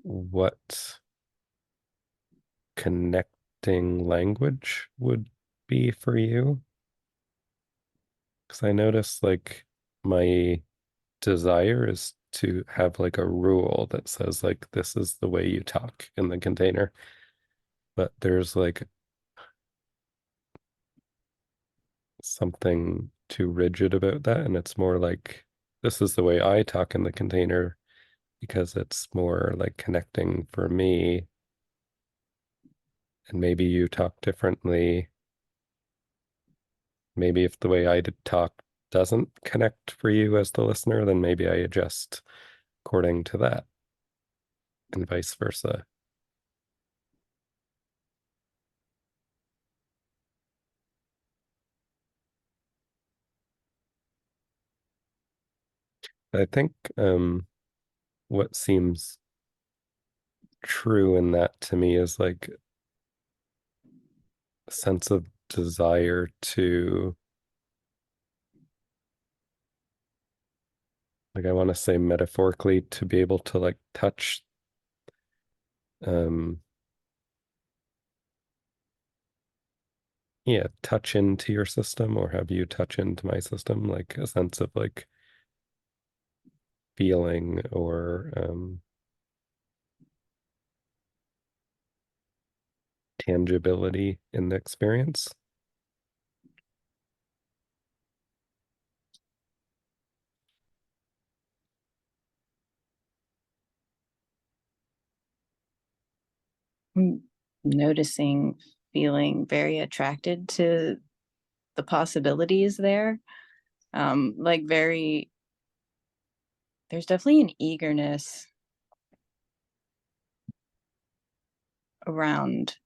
what connecting language would be for you. Because I notice like my desire is to have like a rule that says like this is the way you talk in the container. But there's like something too rigid about that. And it's more like this is the way I talk in the container because it's more like connecting for me. And maybe you talk differently. Maybe if the way I did talk doesn't connect for you as the listener, then maybe I adjust according to that and vice versa. I think what seems true in that to me is like a sense of desire to, like, I want to say metaphorically, to be able to like touch um yeah, touch into your system or have you touch into my system, like a sense of like feeling or tangibility in the experience. I'm noticing, feeling very attracted to the possibilities there. Like very, there's definitely an eagerness around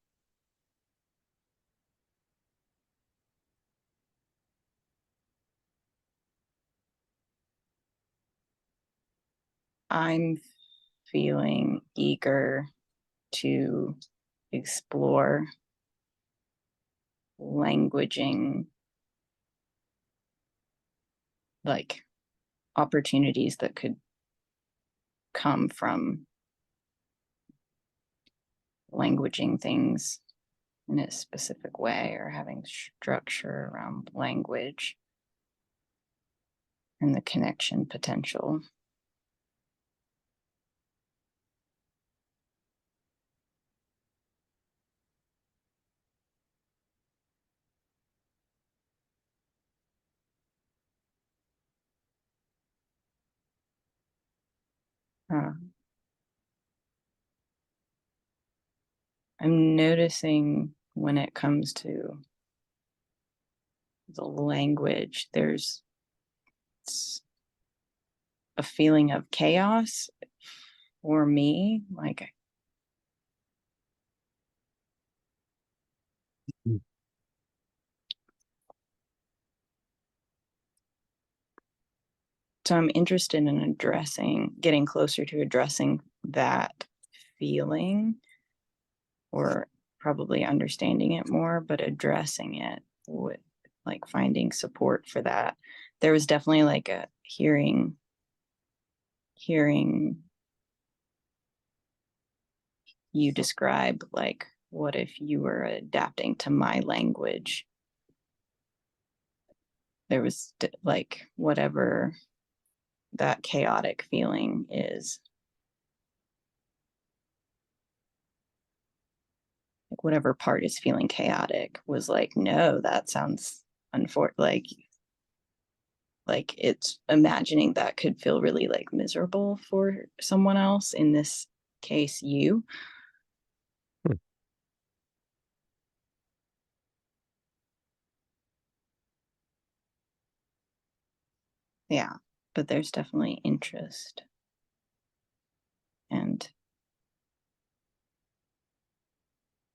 I'm feeling eager to explore languaging, like opportunities that could come from languaging things in a specific way or having structure around language and the connection potential. Uh, I'm noticing when it comes to the language, there's a feeling of chaos for me. Like, so I'm interested in getting closer to addressing that feeling, or probably understanding it more, but addressing it with like finding support for that. There was definitely like a hearing you describe, like, what if you were adapting to my language? There was like whatever that chaotic feeling is, like whatever part is feeling chaotic was like, no, that sounds like it's imagining that could feel really like miserable for someone else, in this case you. Hmm. Yeah, but there's definitely interest, and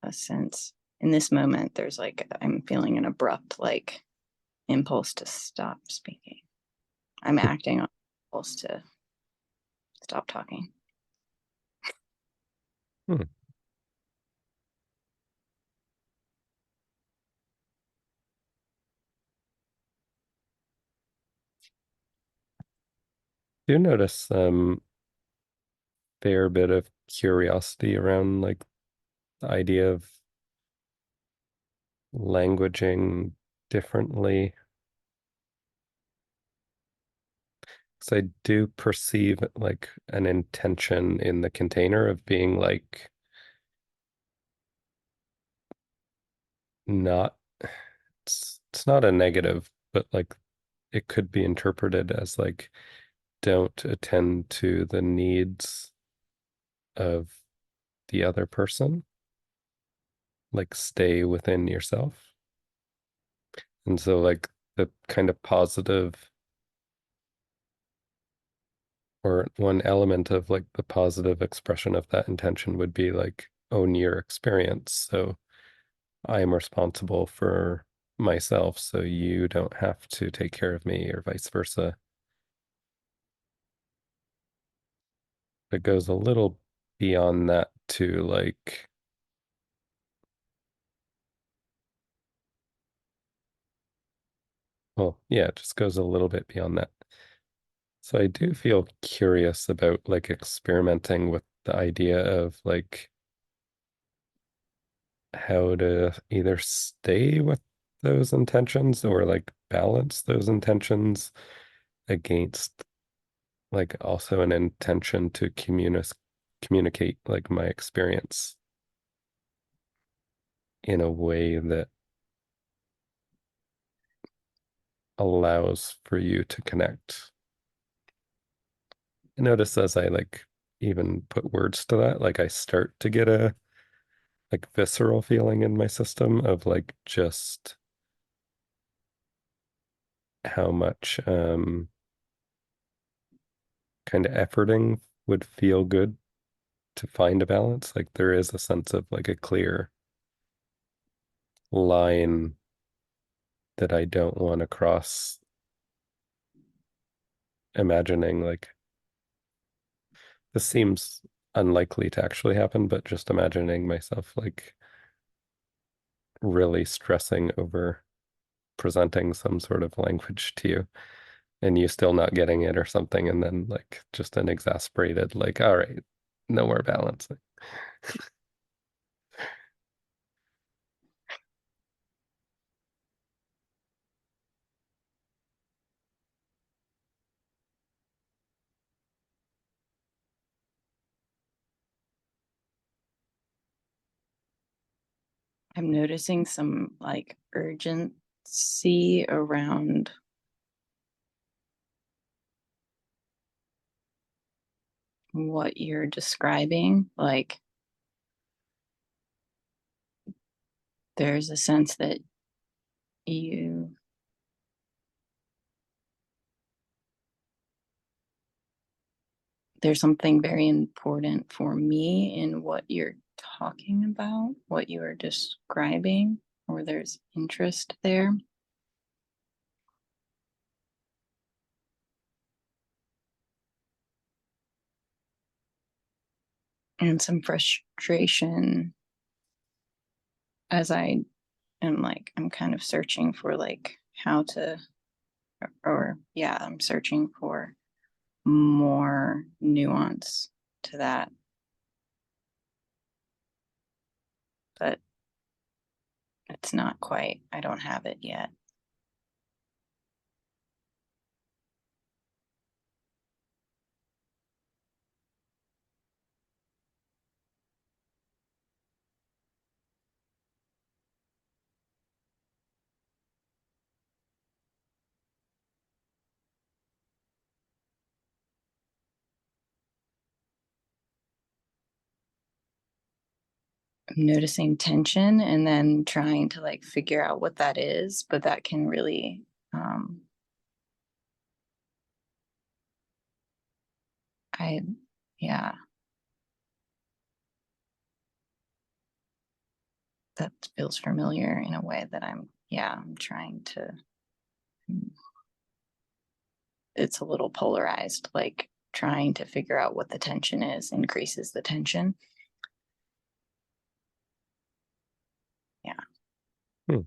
a sense in this moment there's like, I'm feeling an abrupt like impulse to stop speaking. I'm acting on impulse to stop talking. Hmm. Do you notice fair bit of curiosity around like the idea of languaging differently? Because I do perceive like an intention in the container of being like not it's not a negative, but like it could be interpreted as like don't attend to the needs of the other person, like stay within yourself. And so like the kind of positive or one element of like the positive expression of that intention would be like own your experience. So I am responsible for myself, so you don't have to take care of me, or vice versa. It goes a little beyond that to like, well, yeah, it just goes a little bit beyond that. So I do feel curious about like experimenting with the idea of like how to either stay with those intentions or like balance those intentions against like also an intention to communicate like my experience in a way that allows for you to connect. I notice as I like even put words to that, like I start to get a like visceral feeling in my system of like just how much kind of efforting would feel good to find a balance. Like there is a sense of like a clear line that I don't want to cross, imagining like this seems unlikely to actually happen, but just imagining myself like really stressing over presenting some sort of language to you and you still not getting it or something, and then like just an exasperated, like, all right, no more balance. I'm noticing some like urgency around what you're describing. Like there's a sense that you there's something very important for me in what you're talking about, what you are describing, or there's interest there. And some frustration as I am like, I'm kind of searching for like how to, or yeah, I'm searching for more nuance to that. But it's not quite, I don't have it yet. I'm noticing tension and then trying to like figure out what that is, but that can really I yeah, that feels familiar in a way that I'm trying to, it's a little polarized, like trying to figure out what the tension is increases the tension. Yeah. Hmm.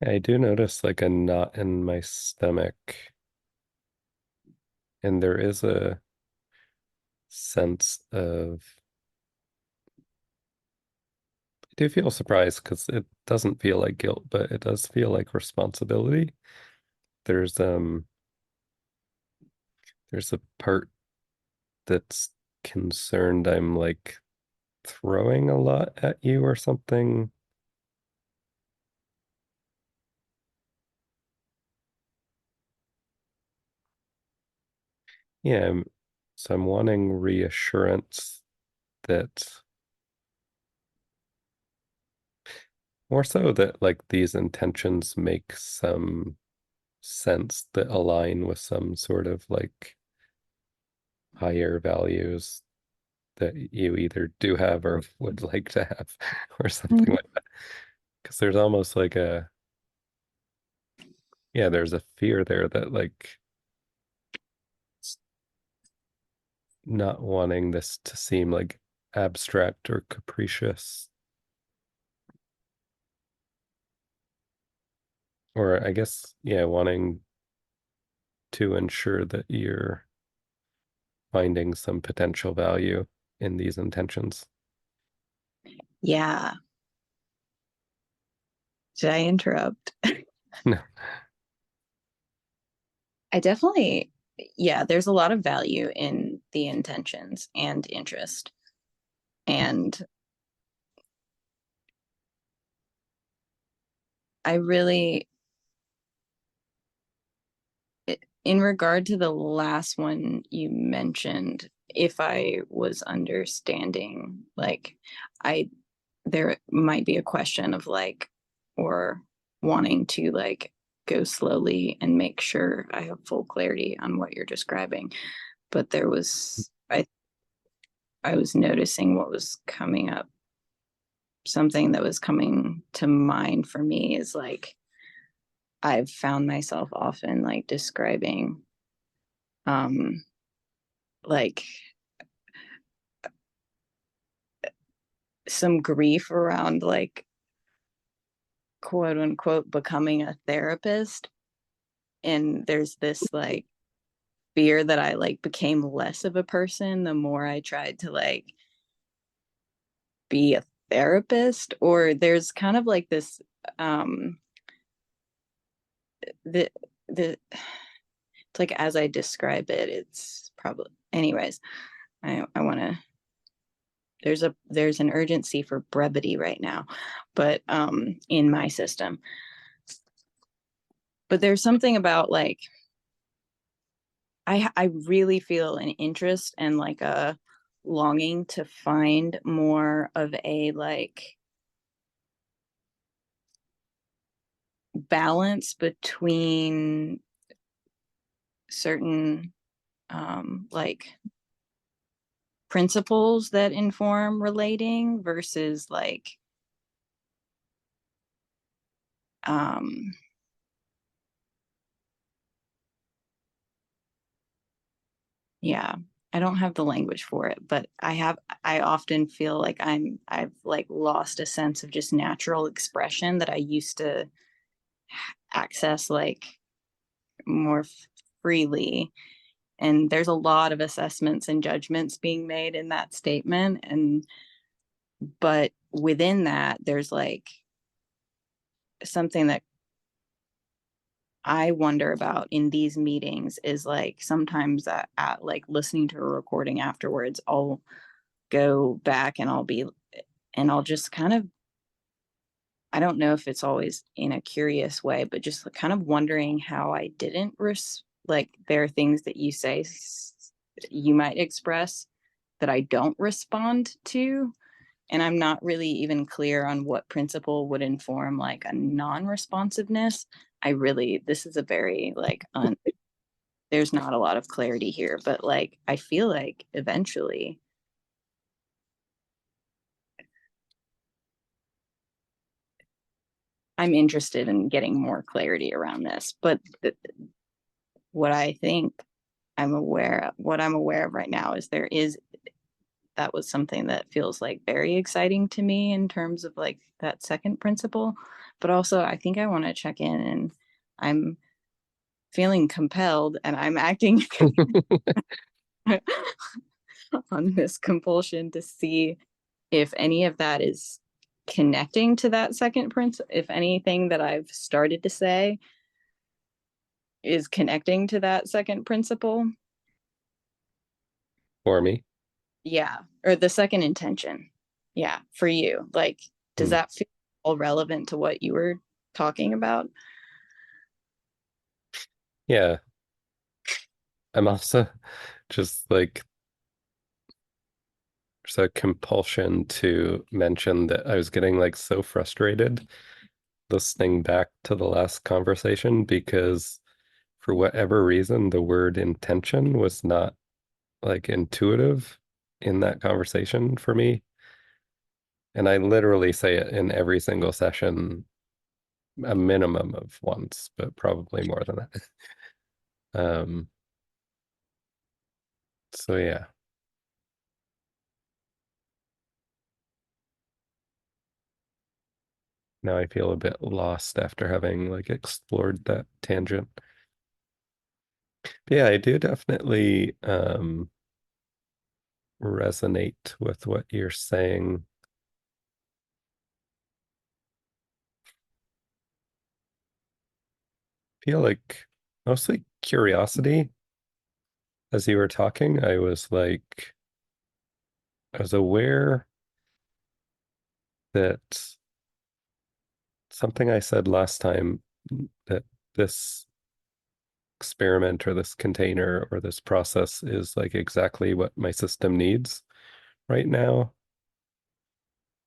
I do notice like a knot in my stomach, and there is a sense of, I do feel surprised because it doesn't feel like guilt, but it does feel like responsibility. There's um there's a part that's concerned I'm like throwing a lot at you or something. Yeah, so I'm wanting reassurance that more so that like these intentions make some sense that align with some sort of like higher values that you either do have or would like to have or something like that. Because there's almost like a, yeah, there's a fear there that like not wanting this to seem like abstract or capricious, or I guess, yeah, wanting to ensure that you're finding some potential value in these intentions. Yeah. Did I interrupt? No. I definitely, yeah, there's a lot of value in the intentions and interest. And I really, in regard to the last one you mentioned, if I was understanding, like, there might be a question of like, or wanting to like go slowly and make sure I have full clarity on what you're describing. But there was, I was noticing what was coming up. Something that was coming to mind for me is like, I've found myself often like describing um like some grief around like quote unquote becoming a therapist, and there's this like fear that I like became less of a person the more I tried to like be a therapist. Or there's kind of like this um the the it's like as I describe it, it's probably anyways. I want to. There's an urgency for brevity right now, but in my system. But there's something about like I really feel an interest and like a longing to find more of a like balance between certain like principles that inform relating versus like um yeah, I don't have the language for it, but I often feel like I've like lost a sense of just natural expression that I used to access like more freely. And there's a lot of assessments and judgments being made in that statement. And but within that, there's like something that I wonder about in these meetings is like sometimes at like listening to a recording afterwards, I'll go back and I'll just kind of, I don't know if it's always in a curious way, but just kind of wondering how I didn't like there are things that you say you might express that I don't respond to, and I'm not really even clear on what principle would inform like a non-responsiveness. This is a very like there's not a lot of clarity here, but like I feel like eventually I'm interested in getting more clarity around this. But what I think what I'm aware of right now is that was something that feels like very exciting to me in terms of like that second principle. But also, I think I want to check in, and I'm feeling compelled and I'm acting on this compulsion to see if any of that is connecting to that second principle, if anything that I've started to say is connecting to that second principle. For me. Yeah. Or the second intention. Yeah. For you. Like, does Hmm. that feel all relevant to what you were talking about? Yeah. I'm also just like there's a compulsion to mention that I was getting like so frustrated listening back to the last conversation because for whatever reason the word intention was not like intuitive in that conversation for me. And I literally say it in every single session, a minimum of once, but probably more than that. Um, so yeah, now I feel a bit lost after having like explored that tangent. But yeah, I do definitely resonate with what you're saying. Feel like mostly curiosity. As you were talking, I was like, I was aware that something I said last time, that this experiment or this container or this process is like exactly what my system needs right now.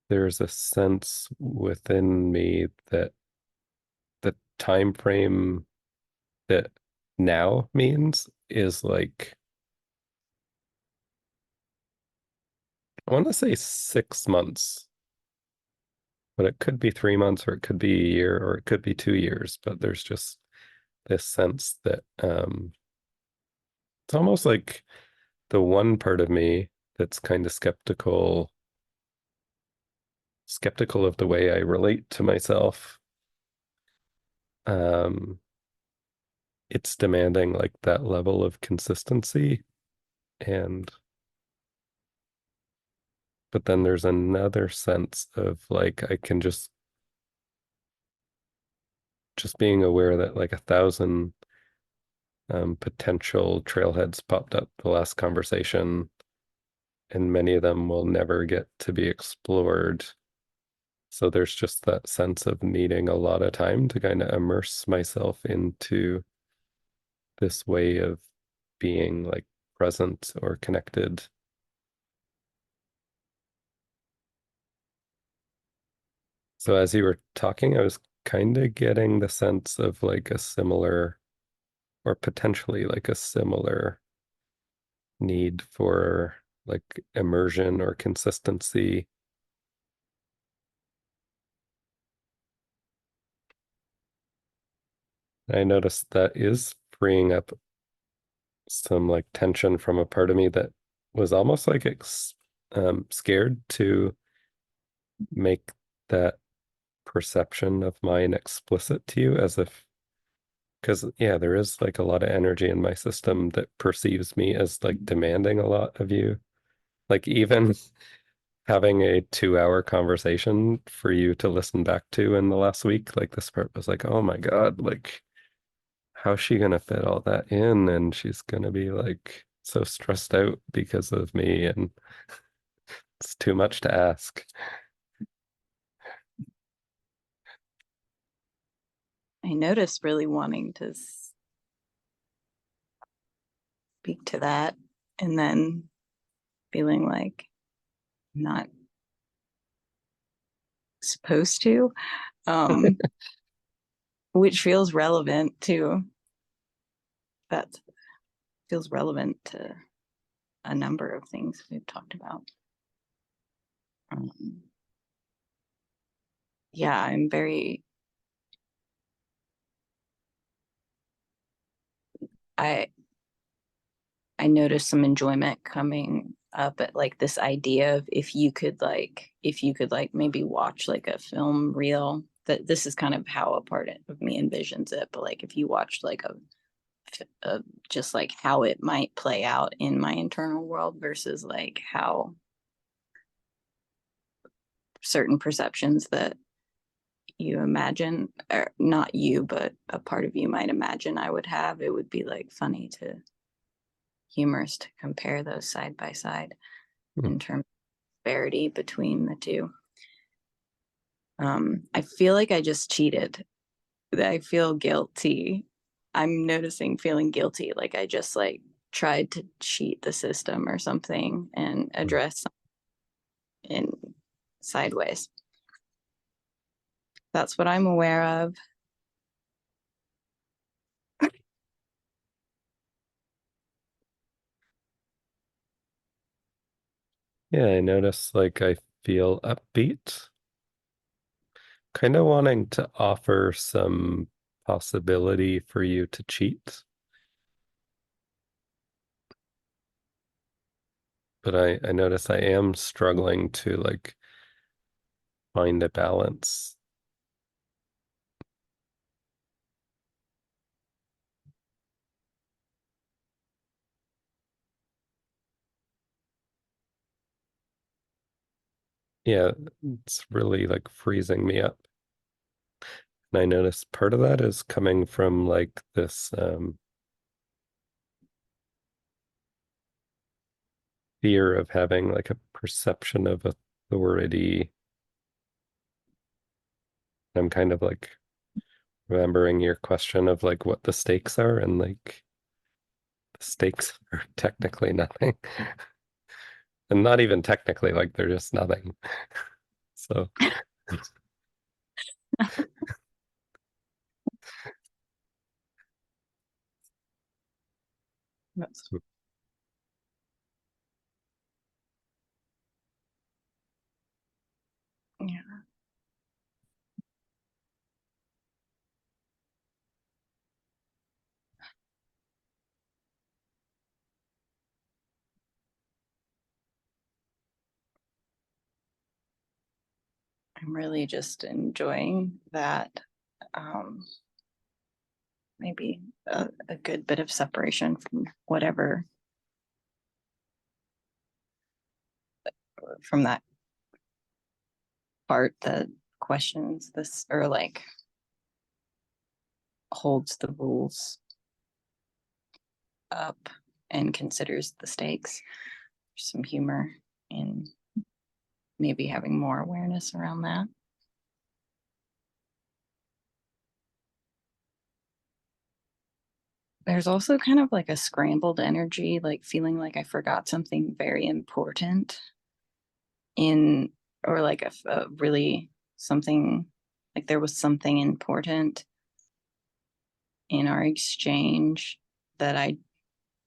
There's a sense within me that the time frame that now means is like, I want to say 6 months, but it could be 3 months or it could be a year or it could be 2 years. But there's just this sense that it's almost like the one part of me that's kind of skeptical of the way I relate to myself. Um, it's demanding like that level of consistency, and but then there's another sense of like I can just being aware that like 1,000 potential trailheads popped up the last conversation, and many of them will never get to be explored. So there's just that sense of needing a lot of time to kind of immerse myself into this way of being like present or connected. So as you were talking, I was kind of getting the sense of like a similar, or potentially like a similar need for like immersion or consistency. I noticed that is freeing up some like tension from a part of me that was almost like scared to make that perception of mine explicit to you, as if, because yeah, there is like a lot of energy in my system that perceives me as like demanding a lot of you. Like even having a 2 hour conversation for you to listen back to in the last week, like this part was like, oh my God, like how's she gonna fit all that in? And she's gonna be like so stressed out because of me, and it's too much to ask. I noticed really wanting to speak to that and then feeling like I'm not supposed to, um, which feels relevant to that feels relevant to a number of things we've talked about. Um, yeah, I'm very I I noticed some enjoyment coming up at like this idea of if you could like maybe watch like a film reel, that this is kind of how a part of me envisions it, but like if you watched like a just like how it might play out in my internal world versus like how certain perceptions that you imagine, or not you but a part of you might imagine I would have, it would be like funny to humorous to compare those side by side Hmm. in terms of disparity between the two. I feel like I just cheated. I feel guilty. I'm noticing feeling guilty, like I just like tried to cheat the system or something and address in sideways. That's what I'm aware of. Yeah, I notice like I feel upbeat, kind of wanting to offer some possibility for you to cheat. But I notice I am struggling to like find a balance. yeah, it's really like freezing me up. And I notice part of that is coming from like this fear of having like a perception of authority. I'm kind of like remembering your question of like what the stakes are, and like the stakes are technically nothing. And not even technically, like they're just nothing. So That's, yeah, I'm really just enjoying that. Um, Maybe a good bit of separation from whatever, from that part that questions this or like holds the rules up and considers the stakes. There's some humor in maybe having more awareness around that. There's also kind of like a scrambled energy, like feeling like I forgot something very important in, or like a really something, like there was something important in our exchange that I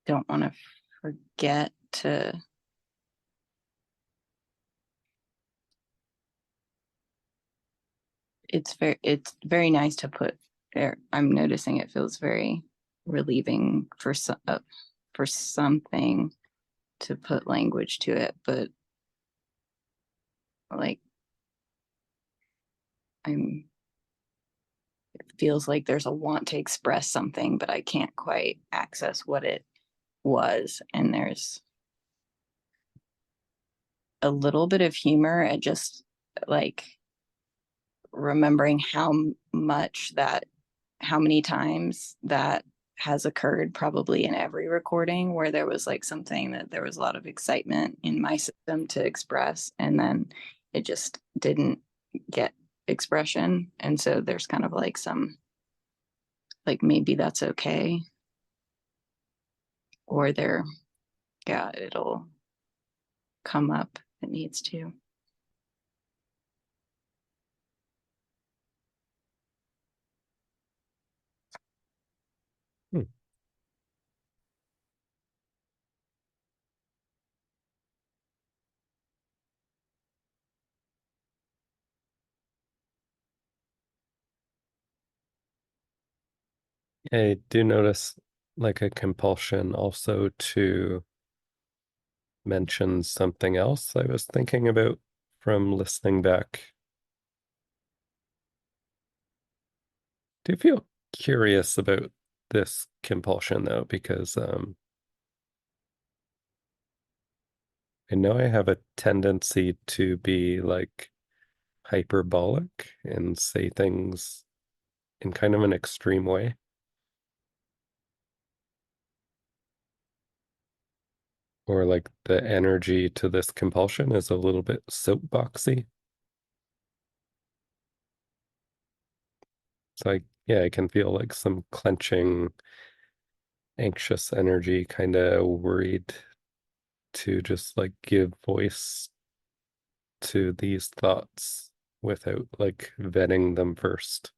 don't want to forget to. It's very nice to put there. I'm noticing it feels very relieving for something to put language to it, but like I'm it feels like there's a want to express something, but I can't quite access what it was. And there's a little bit of humor at just like remembering how many times that has occurred, probably in every recording where there was like something that there was a lot of excitement in my system to express, and then it just didn't get expression. And so there's kind of like some, like, maybe that's okay, or there, yeah, it'll come up. It needs to. hmm. I do notice like a compulsion also to mention something else I was thinking about from listening back. Do you feel curious about this compulsion though? Because I know I have a tendency to be like hyperbolic and say things in kind of an extreme way. Or like the energy to this compulsion is a little bit soapboxy. It's like, yeah, I can feel like some clenching, anxious energy, kind of worried to just like give voice to these thoughts without like vetting them first.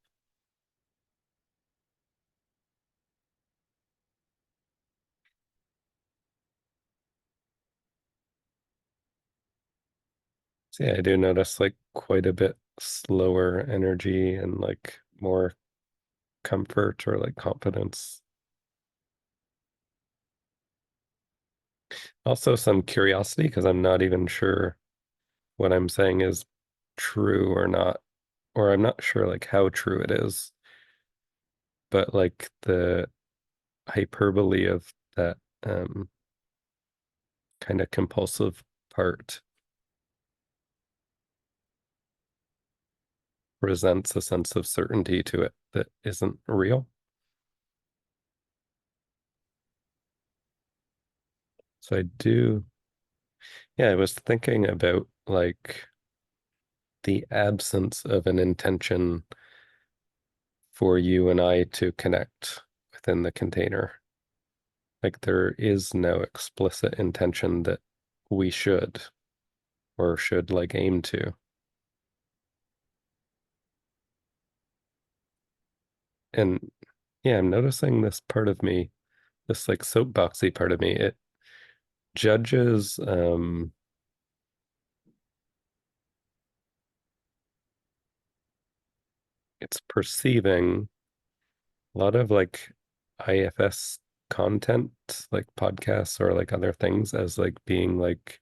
So yeah, I do notice like quite a bit slower energy and like more comfort or like confidence. Also some curiosity because I'm not even sure what I'm saying is true or not, or I'm not sure like how true it is, but like the hyperbole of that kind of compulsive part presents a sense of certainty to it that isn't real. So I was thinking about like the absence of an intention for you and I to connect within the container. Like there is no explicit intention that we should or should like aim to. And yeah, I'm noticing this part of me, this like soapboxy part of me, it judges it's perceiving a lot of like IFS content, like podcasts or like other things as like being like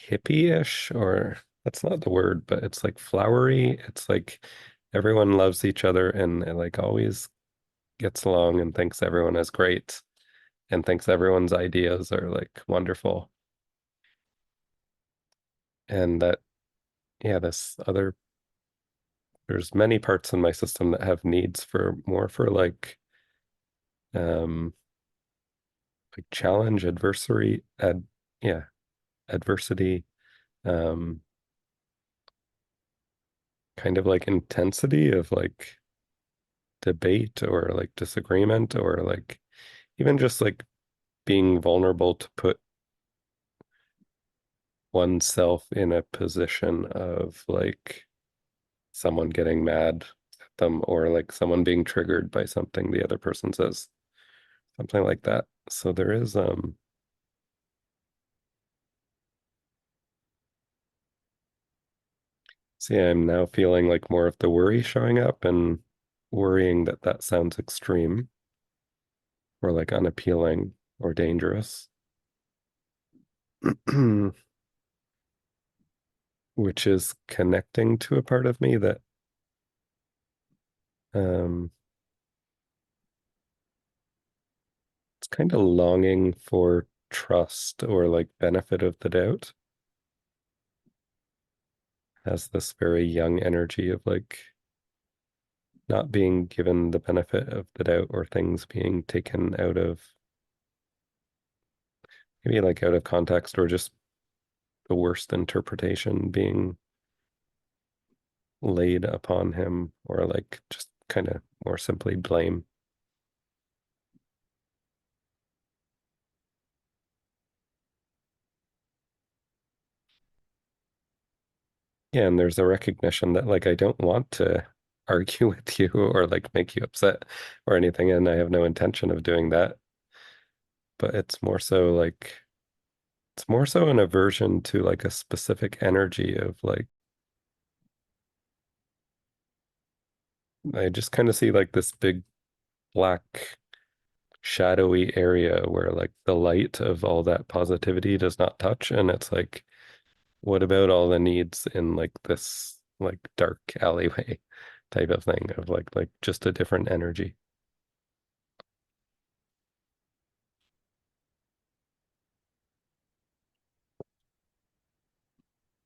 hippie-ish, or that's not the word, but it's like flowery. It's like everyone loves each other and like always gets along and thinks everyone is great and thinks everyone's ideas are like wonderful. And that, yeah, there's many parts in my system that have needs for more for um like challenge, yeah, adversity, um, kind of like intensity of like debate or like disagreement or like even just like being vulnerable to put oneself in a position of like someone getting mad at them or like someone being triggered by something the other person says, something like that. So there is see, I'm now feeling like more of the worry showing up and worrying that that sounds extreme or like unappealing or dangerous, which is connecting to a part of me that um it's kind of longing for trust or like benefit of the doubt. Has this very young energy of like not being given the benefit of the doubt or things being taken out of maybe like out of context or just the worst interpretation being laid upon him or like just kind of more simply blame. Yeah, and there's a recognition that like I don't want to argue with you or like make you upset or anything, and I have no intention of doing that. But it's more so an aversion to like a specific energy of like I just kind of see like this big black shadowy area where like the light of all that positivity does not touch. And it's like, what about all the needs in like this like dark alleyway type of thing of like just a different energy.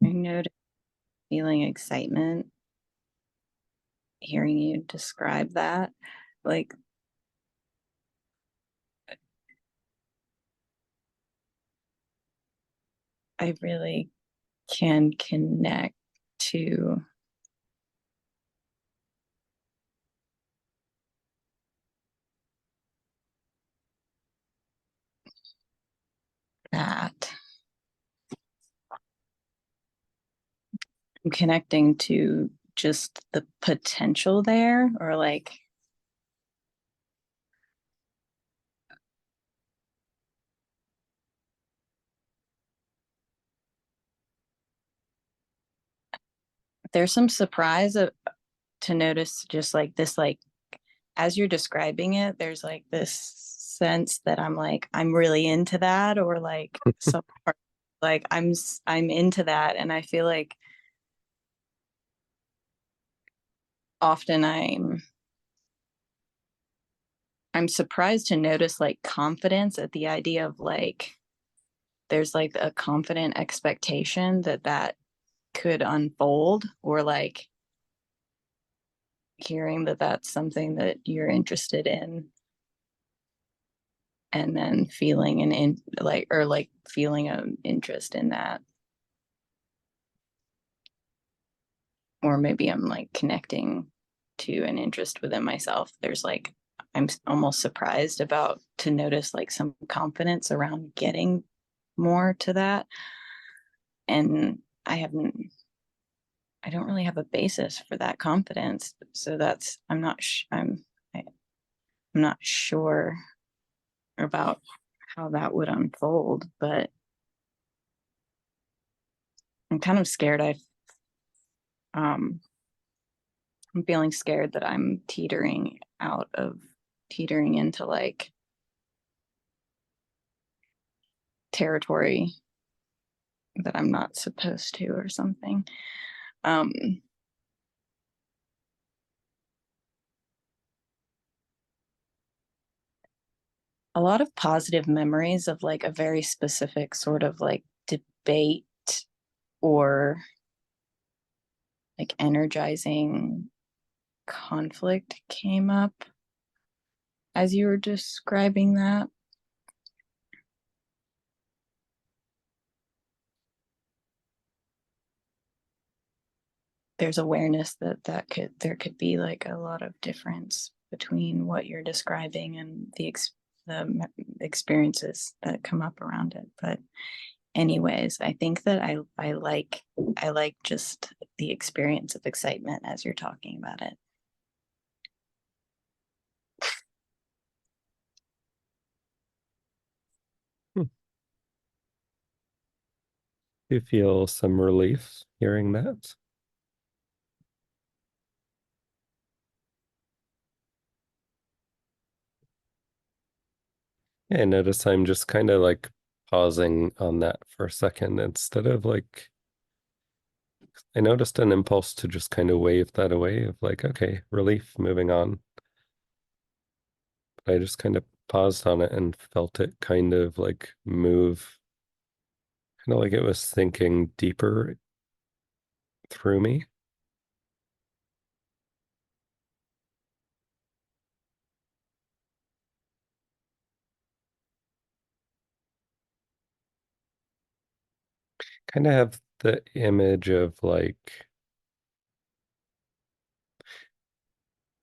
I noticed feeling excitement hearing you describe that. Like, I really can connect to that. I'm connecting to just the potential there, or like there's some surprise to notice just like this, like as you're describing it, there's like this sense that I'm really into that, or like some part, like I'm into that, and I feel like often I'm surprised to notice like confidence at the idea of like there's like a confident expectation that that could unfold, or like hearing that that's something that you're interested in, and then feeling feeling an interest in that. Or maybe I'm like connecting to an interest within myself. There's like, I'm almost surprised about to notice like some confidence around getting more to that. And I don't really have a basis for that confidence. So that's, I'm not sure about how that would unfold, but I'm kind of scared. I'm feeling scared that I'm teetering into like territory that I'm not supposed to or something. A lot of positive memories of like a very specific sort of like debate or like energizing conflict came up as you were describing that. There's awareness that there could be like a lot of difference between what you're describing and the experiences that come up around it. But anyways, I think that I like just the experience of excitement as you're talking about it. You feel some relief hearing that? Yeah, notice I'm just kind of like pausing on that for a second instead of like, I noticed an impulse to just kind of wave that away of like, okay, relief, moving on. But I just kind of paused on it and felt it kind of like move, kind of like it was thinking deeper through me. Kind of have the image of like,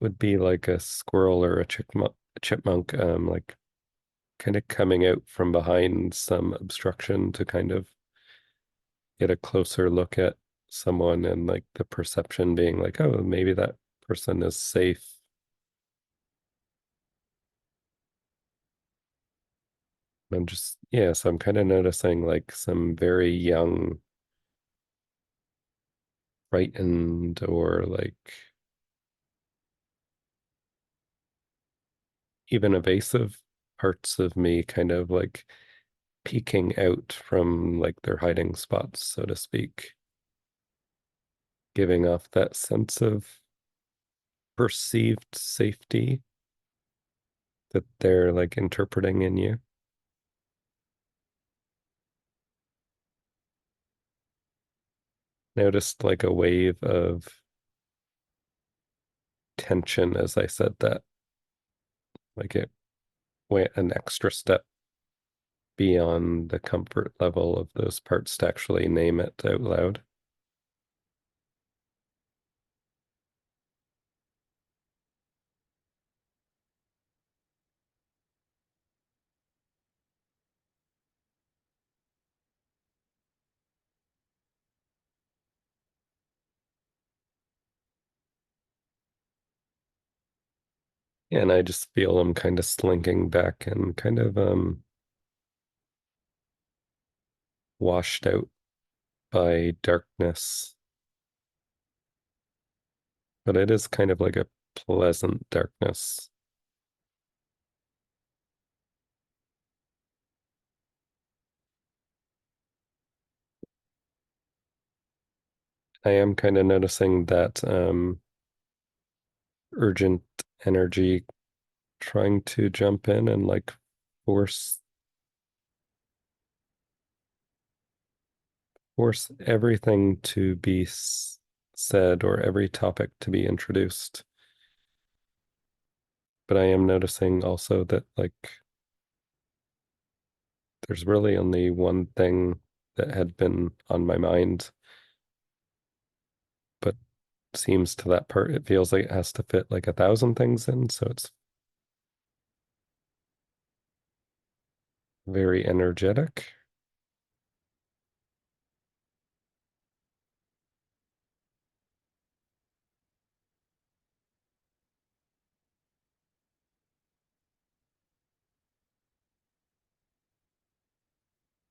would be like a squirrel or a chipmunk, like kind of coming out from behind some obstruction to kind of get a closer look at someone and like the perception being like, oh, maybe that person is safe. I'm just, yeah, so I'm kind of noticing like some very young, frightened, or like even evasive parts of me kind of like peeking out from like their hiding spots, so to speak, giving off that sense of perceived safety that they're like interpreting in you. Noticed like a wave of tension as I said that, like it went an extra step beyond the comfort level of those parts to actually name it out loud. And I just feel them kind of slinking back and kind of washed out by darkness. But it is kind of like a pleasant darkness. I am kind of noticing that urgent energy trying to jump in and like force everything to be said or every topic to be introduced. but I am noticing also that like there's really only one thing that had been on my mind, but seems to that part it feels like it has to fit like 1,000 things in, so it's very energetic.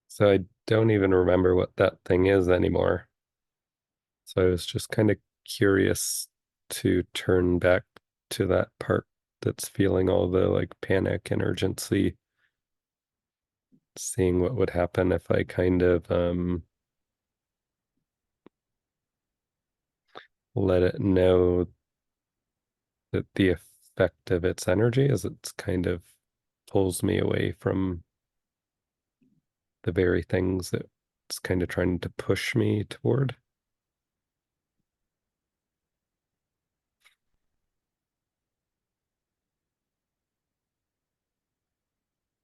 So I don't even remember what that thing is anymore. So I was just kind of curious to turn back to that part that's feeling all the like panic and urgency, seeing what would happen if I kind of let it know that the effect of its energy is it's kind of pulls me away from the very things that it's kind of trying to push me toward.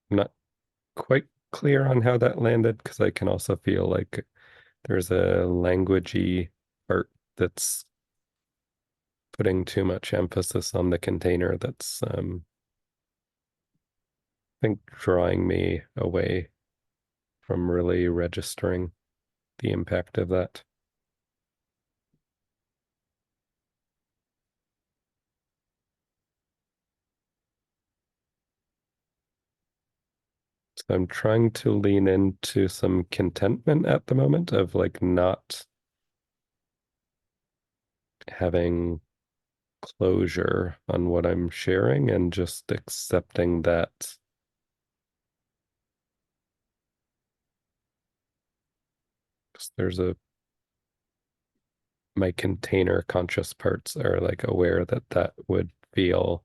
I'm not quite clear on how that landed because I can also feel like there's a languagey part that's putting too much emphasis on the container that's I think drawing me away from really registering the impact of that. So I'm trying to lean into some contentment at the moment of like not having closure on what I'm sharing and just accepting that 'cause there's a my container conscious parts are like aware that that would feel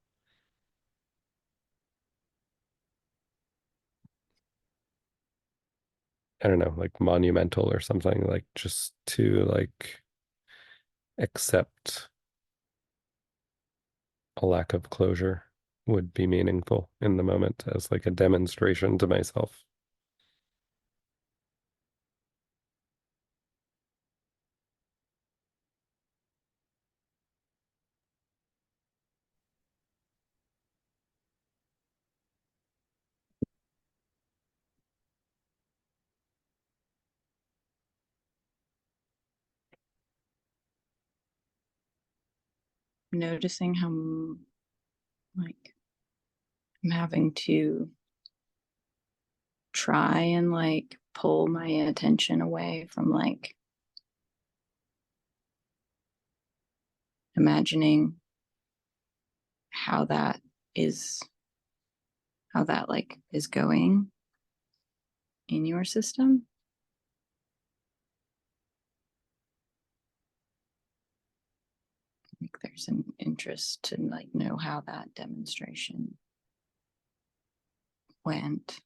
I don't know, like monumental or something, like just to like accept a lack of closure would be meaningful in the moment as like a demonstration to myself. Noticing how like I'm having to try and like pull my attention away from like imagining how that is how that like is going in your system. I think there's an interest to like know how that demonstration went.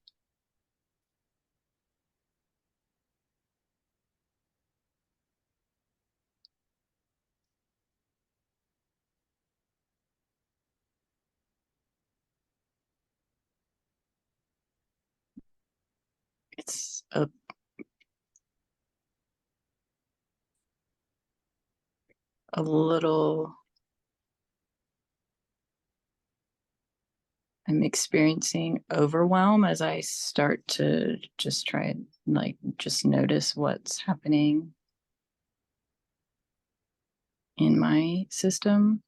It's a little I'm experiencing overwhelm as I start to just try and like just notice what's happening in my system.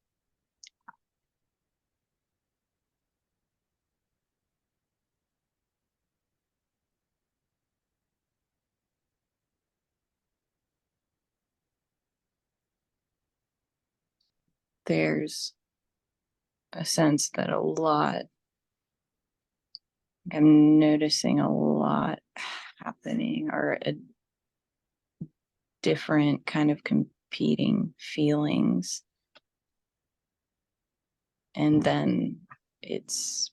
There's a sense that I'm noticing a lot happening or a different kind of competing feelings. And then it's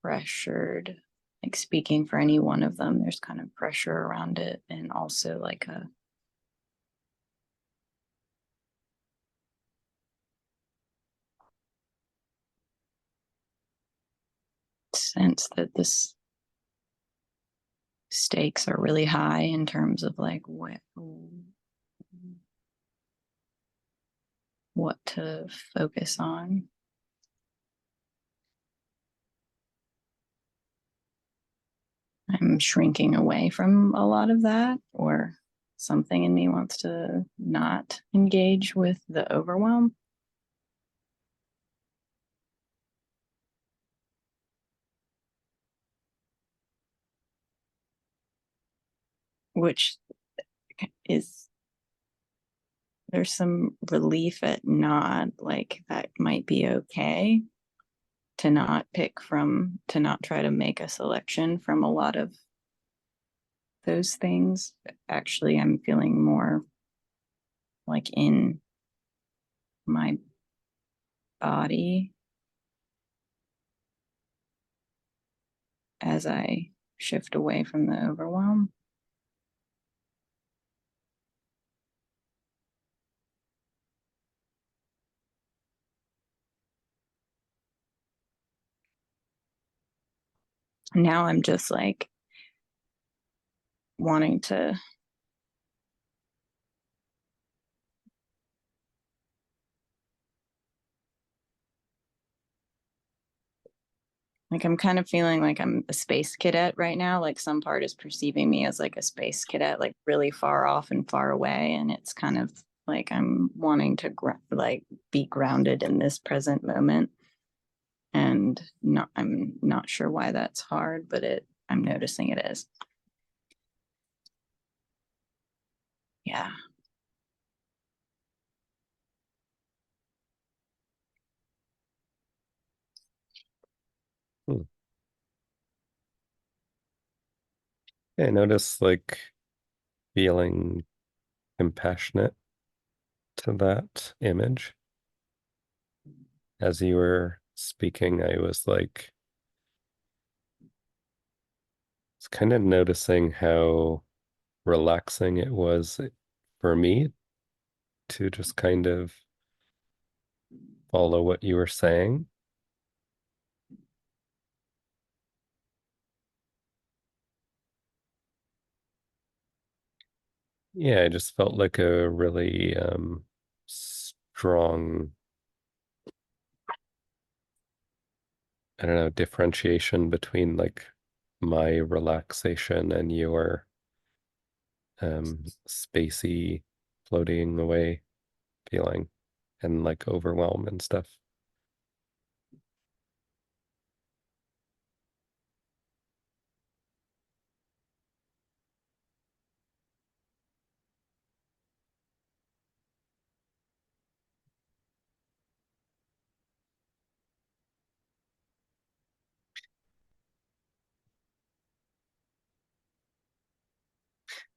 pressured, like speaking for any one of them, there's kind of pressure around it. And also like sense that this stakes are really high in terms of like what to focus on. I'm shrinking away from a lot of that, or something in me wants to not engage with the overwhelm. Which is, there's some relief at not, like, that might be okay to not pick from, to not try to make a selection from a lot of those things. Actually, I'm feeling more like in my body as I shift away from the overwhelm. Now I'm just like wanting to like, I'm kind of feeling like I'm a space cadet right now. Like some part is perceiving me as like a space cadet, like really far off and far away. And it's kind of like I'm wanting to like be grounded in this present moment. And I'm not sure why that's hard, but I'm noticing it is. Yeah. Hmm. I notice like feeling compassionate to that image. As you were speaking, I was like, it's kind of noticing how relaxing it was for me to just kind of follow what you were saying. Yeah, I just felt like a really strong, I don't know, differentiation between like my relaxation and your spacey floating away feeling and like overwhelm and stuff.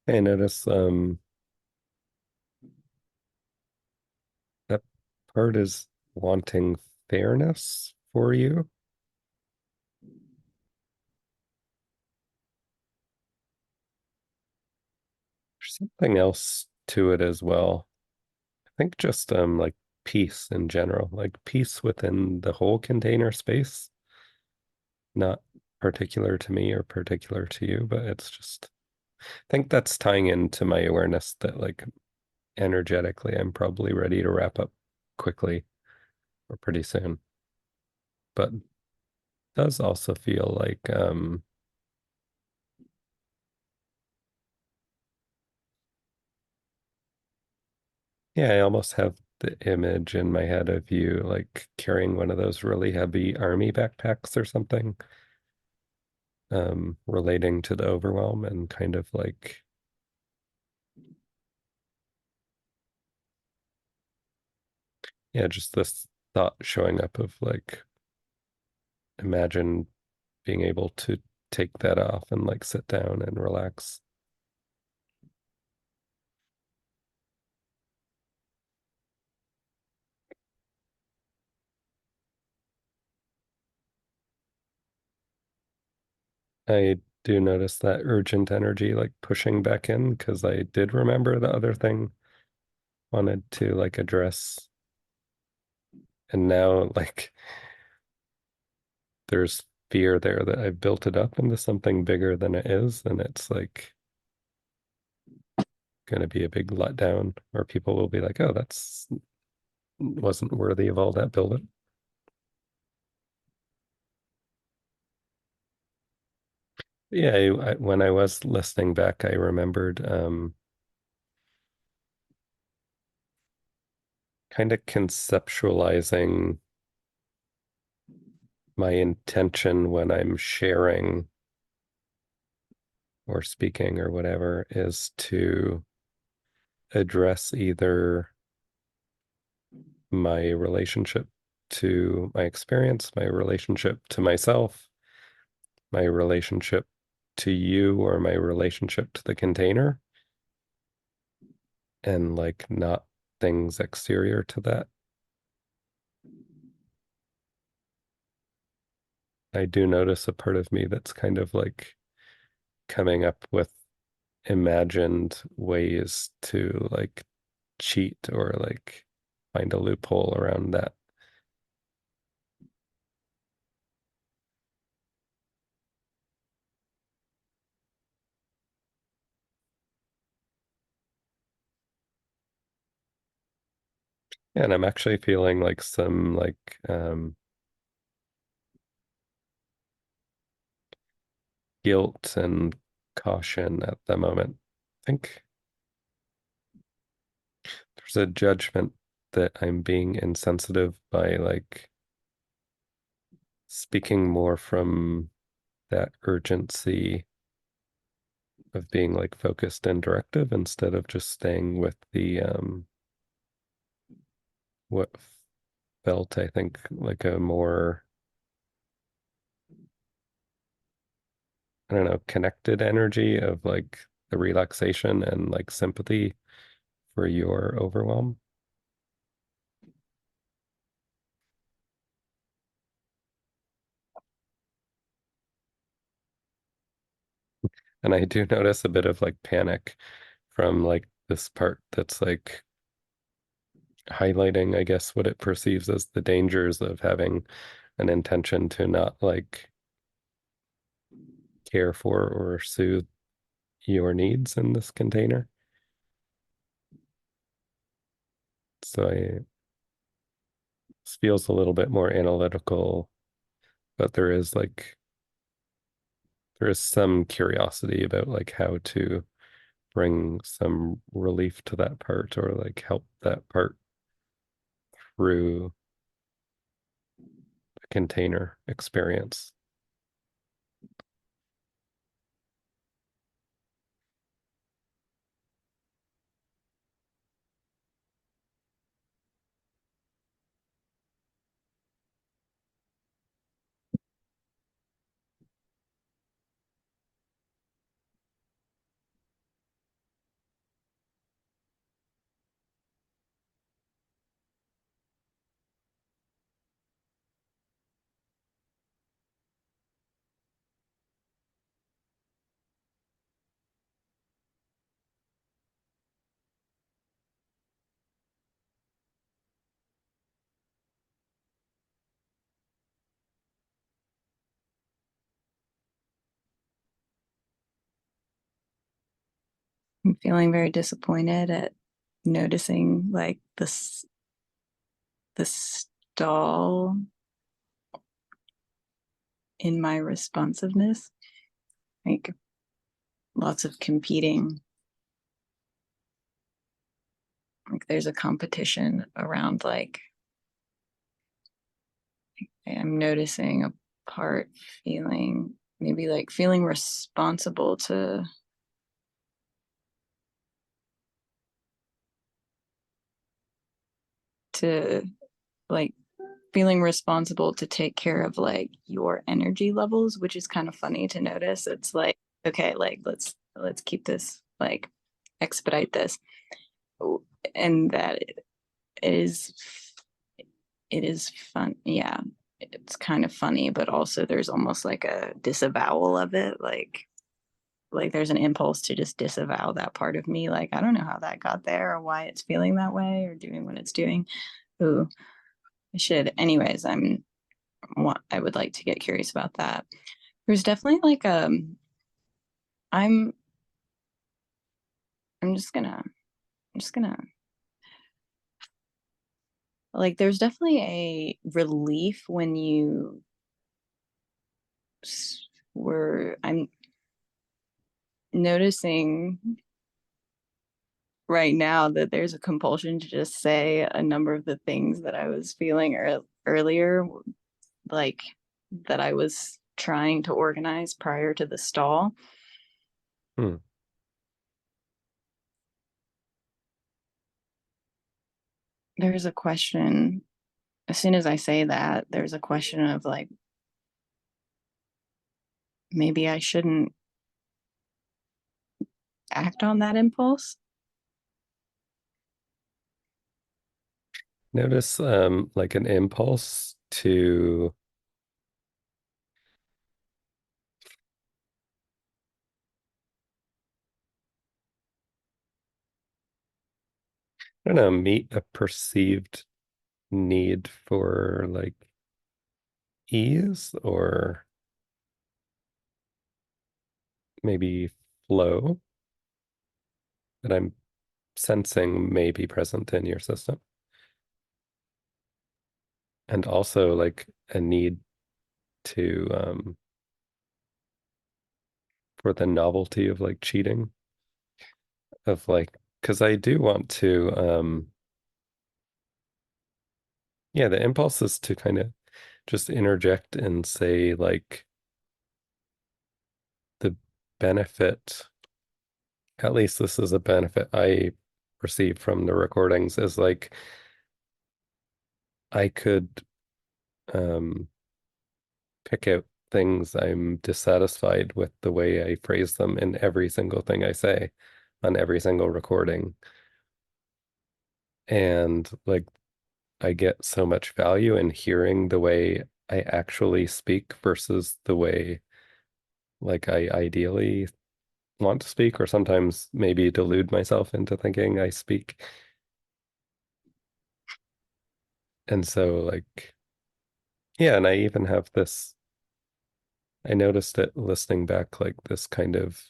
I notice that part is wanting fairness for you. There's something else to it as well. I think just like peace in general, like peace within the whole container space, not particular to me or particular to you, but it's just I think that's tying into my awareness that like energetically I'm probably ready to wrap up quickly or pretty soon. But does also feel like yeah, I almost have the image in my head of you like carrying one of those really heavy army backpacks or something, relating to the overwhelm and kind of like, yeah, just this thought showing up of like, imagine being able to take that off and like sit down and relax. I do notice that urgent energy like pushing back in because I did remember the other thing wanted to like address. And now like there's fear there that I've built it up into something bigger than it is, and it's like going to be a big letdown, or people will be like, oh, that's wasn't worthy of all that building. Yeah, when I was listening back, I remembered kind of conceptualizing my intention when I'm sharing or speaking or whatever is to address either my relationship to my experience, my relationship to myself, my relationship to you, or my relationship to the container, and like not things exterior to that. I do notice a part of me that's kind of like coming up with imagined ways to like cheat or like find a loophole around that. And I'm actually feeling like some like guilt and caution at the moment. I think there's a judgment that I'm being insensitive by like speaking more from that urgency of being like focused and directive instead of just staying with the what felt, I think, like a more, I don't know, connected energy of like the relaxation and like sympathy for your overwhelm. And I do notice a bit of like panic from like this part that's like highlighting, I guess, what it perceives as the dangers of having an intention to not like care for or soothe your needs in this container. So this feels a little bit more analytical, but there is some curiosity about like how to bring some relief to that part or like help that part through the container experience. I'm feeling very disappointed at noticing like the stall in my responsiveness. Like lots of competing. Like there's a competition around like I'm noticing a part feeling maybe like feeling responsible to like feeling responsible to take care of like your energy levels, which is kind of funny to notice. It's like, okay, like let's keep this like expedite this. And that is it is fun. Yeah. It's kind of funny, but also there's almost like a disavowal of it. Like there's an impulse to just disavow that part of me. Like, I don't know how that got there or why it's feeling that way or doing what it's doing. Ooh, I should. Anyways, I would like to get curious about that. There's definitely like I'm I'm just gonna like there's definitely a relief when you were I'm noticing right now that there's a compulsion to just say a number of the things that I was feeling earlier, like that I was trying to organize prior to the stall. Hmm. There's a question, as soon as I say that, there's a question of like, maybe I shouldn't act on that impulse. Notice like an impulse to I don't know, meet a perceived need for like ease or maybe flow that I'm sensing may be present in your system. And also like a need to for the novelty of like cheating, of like, because I do want to yeah, the impulse is to kind of just interject and say like the benefit, at least this is a benefit I received from the recordings, is like I could um pick out things I'm dissatisfied with the way I phrase them in every single thing I say on every single recording. And like I get so much value in hearing the way I actually speak versus the way like I ideally want to speak, or sometimes maybe delude myself into thinking I speak. And so like yeah, and I even have this, I noticed it listening back, like this kind of,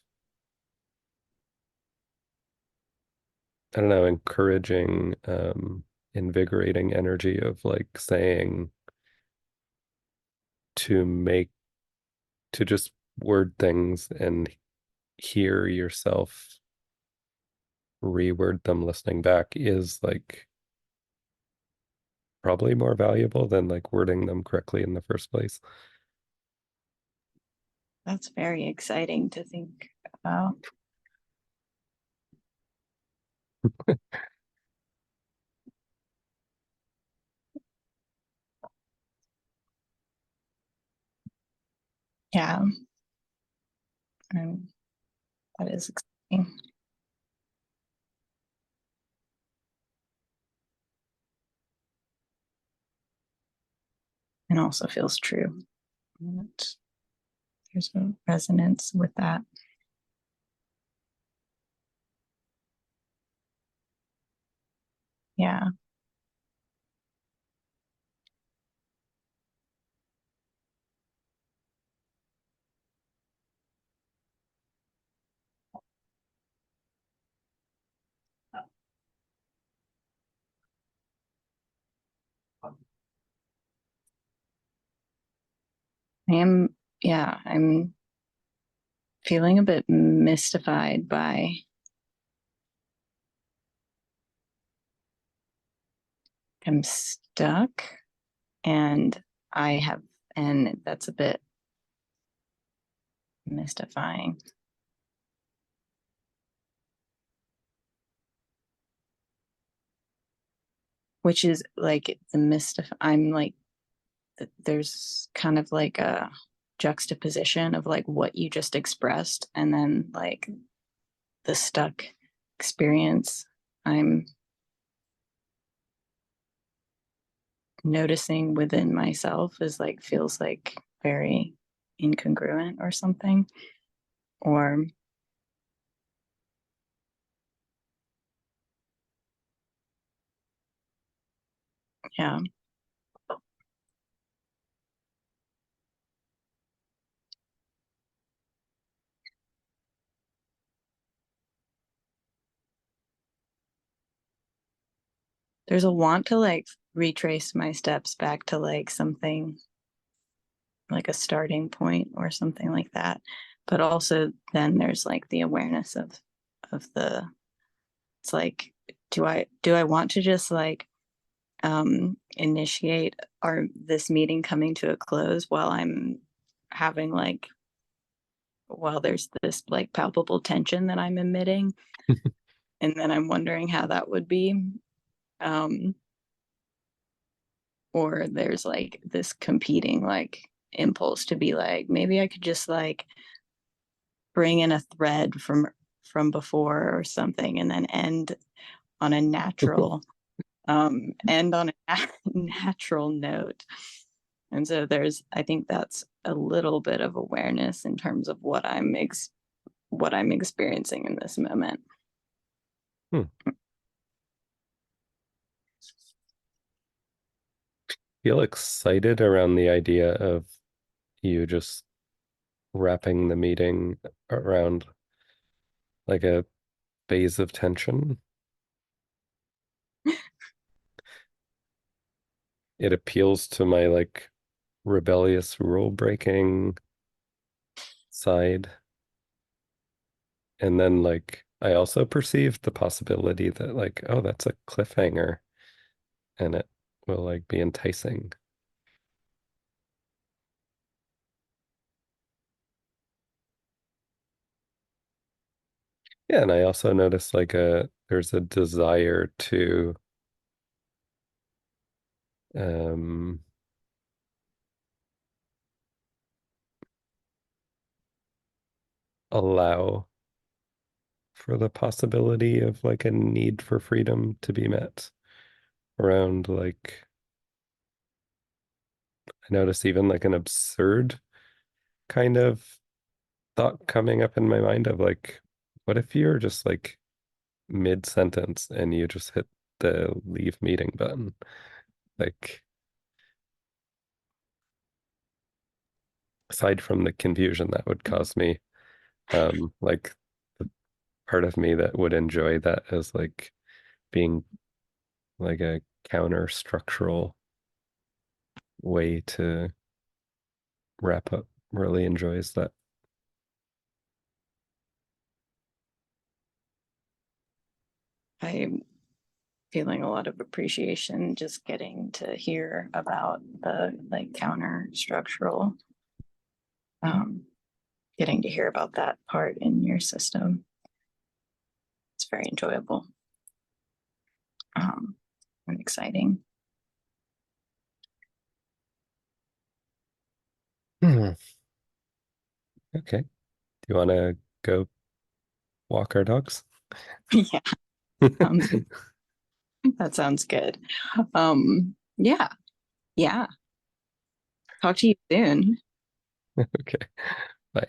I don't know, encouraging, invigorating energy of like saying to make, to just word things and hear yourself reword them listening back is like probably more valuable than like wording them correctly in the first place. That's very exciting to think about. Yeah, and that is exciting and also feels true. And there's a resonance with that. Yeah. I am, yeah, I'm feeling a bit mystified by I'm stuck and I have, and that's a bit mystifying. Which is like I'm like, there's kind of like a juxtaposition of like what you just expressed and then like the stuck experience I'm noticing within myself is like feels like very incongruent or something. Or yeah, there's a want to like retrace my steps back to like something like a starting point or something like that. But also then there's like the awareness of the, it's like, do I want to just like initiate this meeting coming to a close while I'm having like, while there's this like palpable tension that I'm emitting? And then I'm wondering how that would be. Or there's like this competing like impulse to be like, maybe I could just like bring in a thread from before or something, and then end on a natural natural note. And so there's, I think that's a little bit of awareness in terms of what I'm experiencing in this moment. Feel excited around the idea of you just wrapping the meeting around like a phase of tension. It appeals to my like rebellious rule breaking side. And then like I also perceived the possibility that like, oh, that's a cliffhanger and it will like be enticing. Yeah, and I also noticed like there's a desire to um allow for the possibility of like a need for freedom to be met around like I notice even like an absurd kind of thought coming up in my mind of like, what if you're just like mid-sentence and you just hit the leave meeting button? Like, aside from the confusion that would cause me, like the part of me that would enjoy that as like being like a counter structural way to wrap up really enjoys that. I'm feeling a lot of appreciation just getting to hear about the like counter structural, getting to hear about that part in your system. It's very enjoyable, and exciting. Okay. Do you want to go walk our dogs? Yeah, sounds, that sounds good. Yeah, yeah. Talk to you soon. Okay. Bye.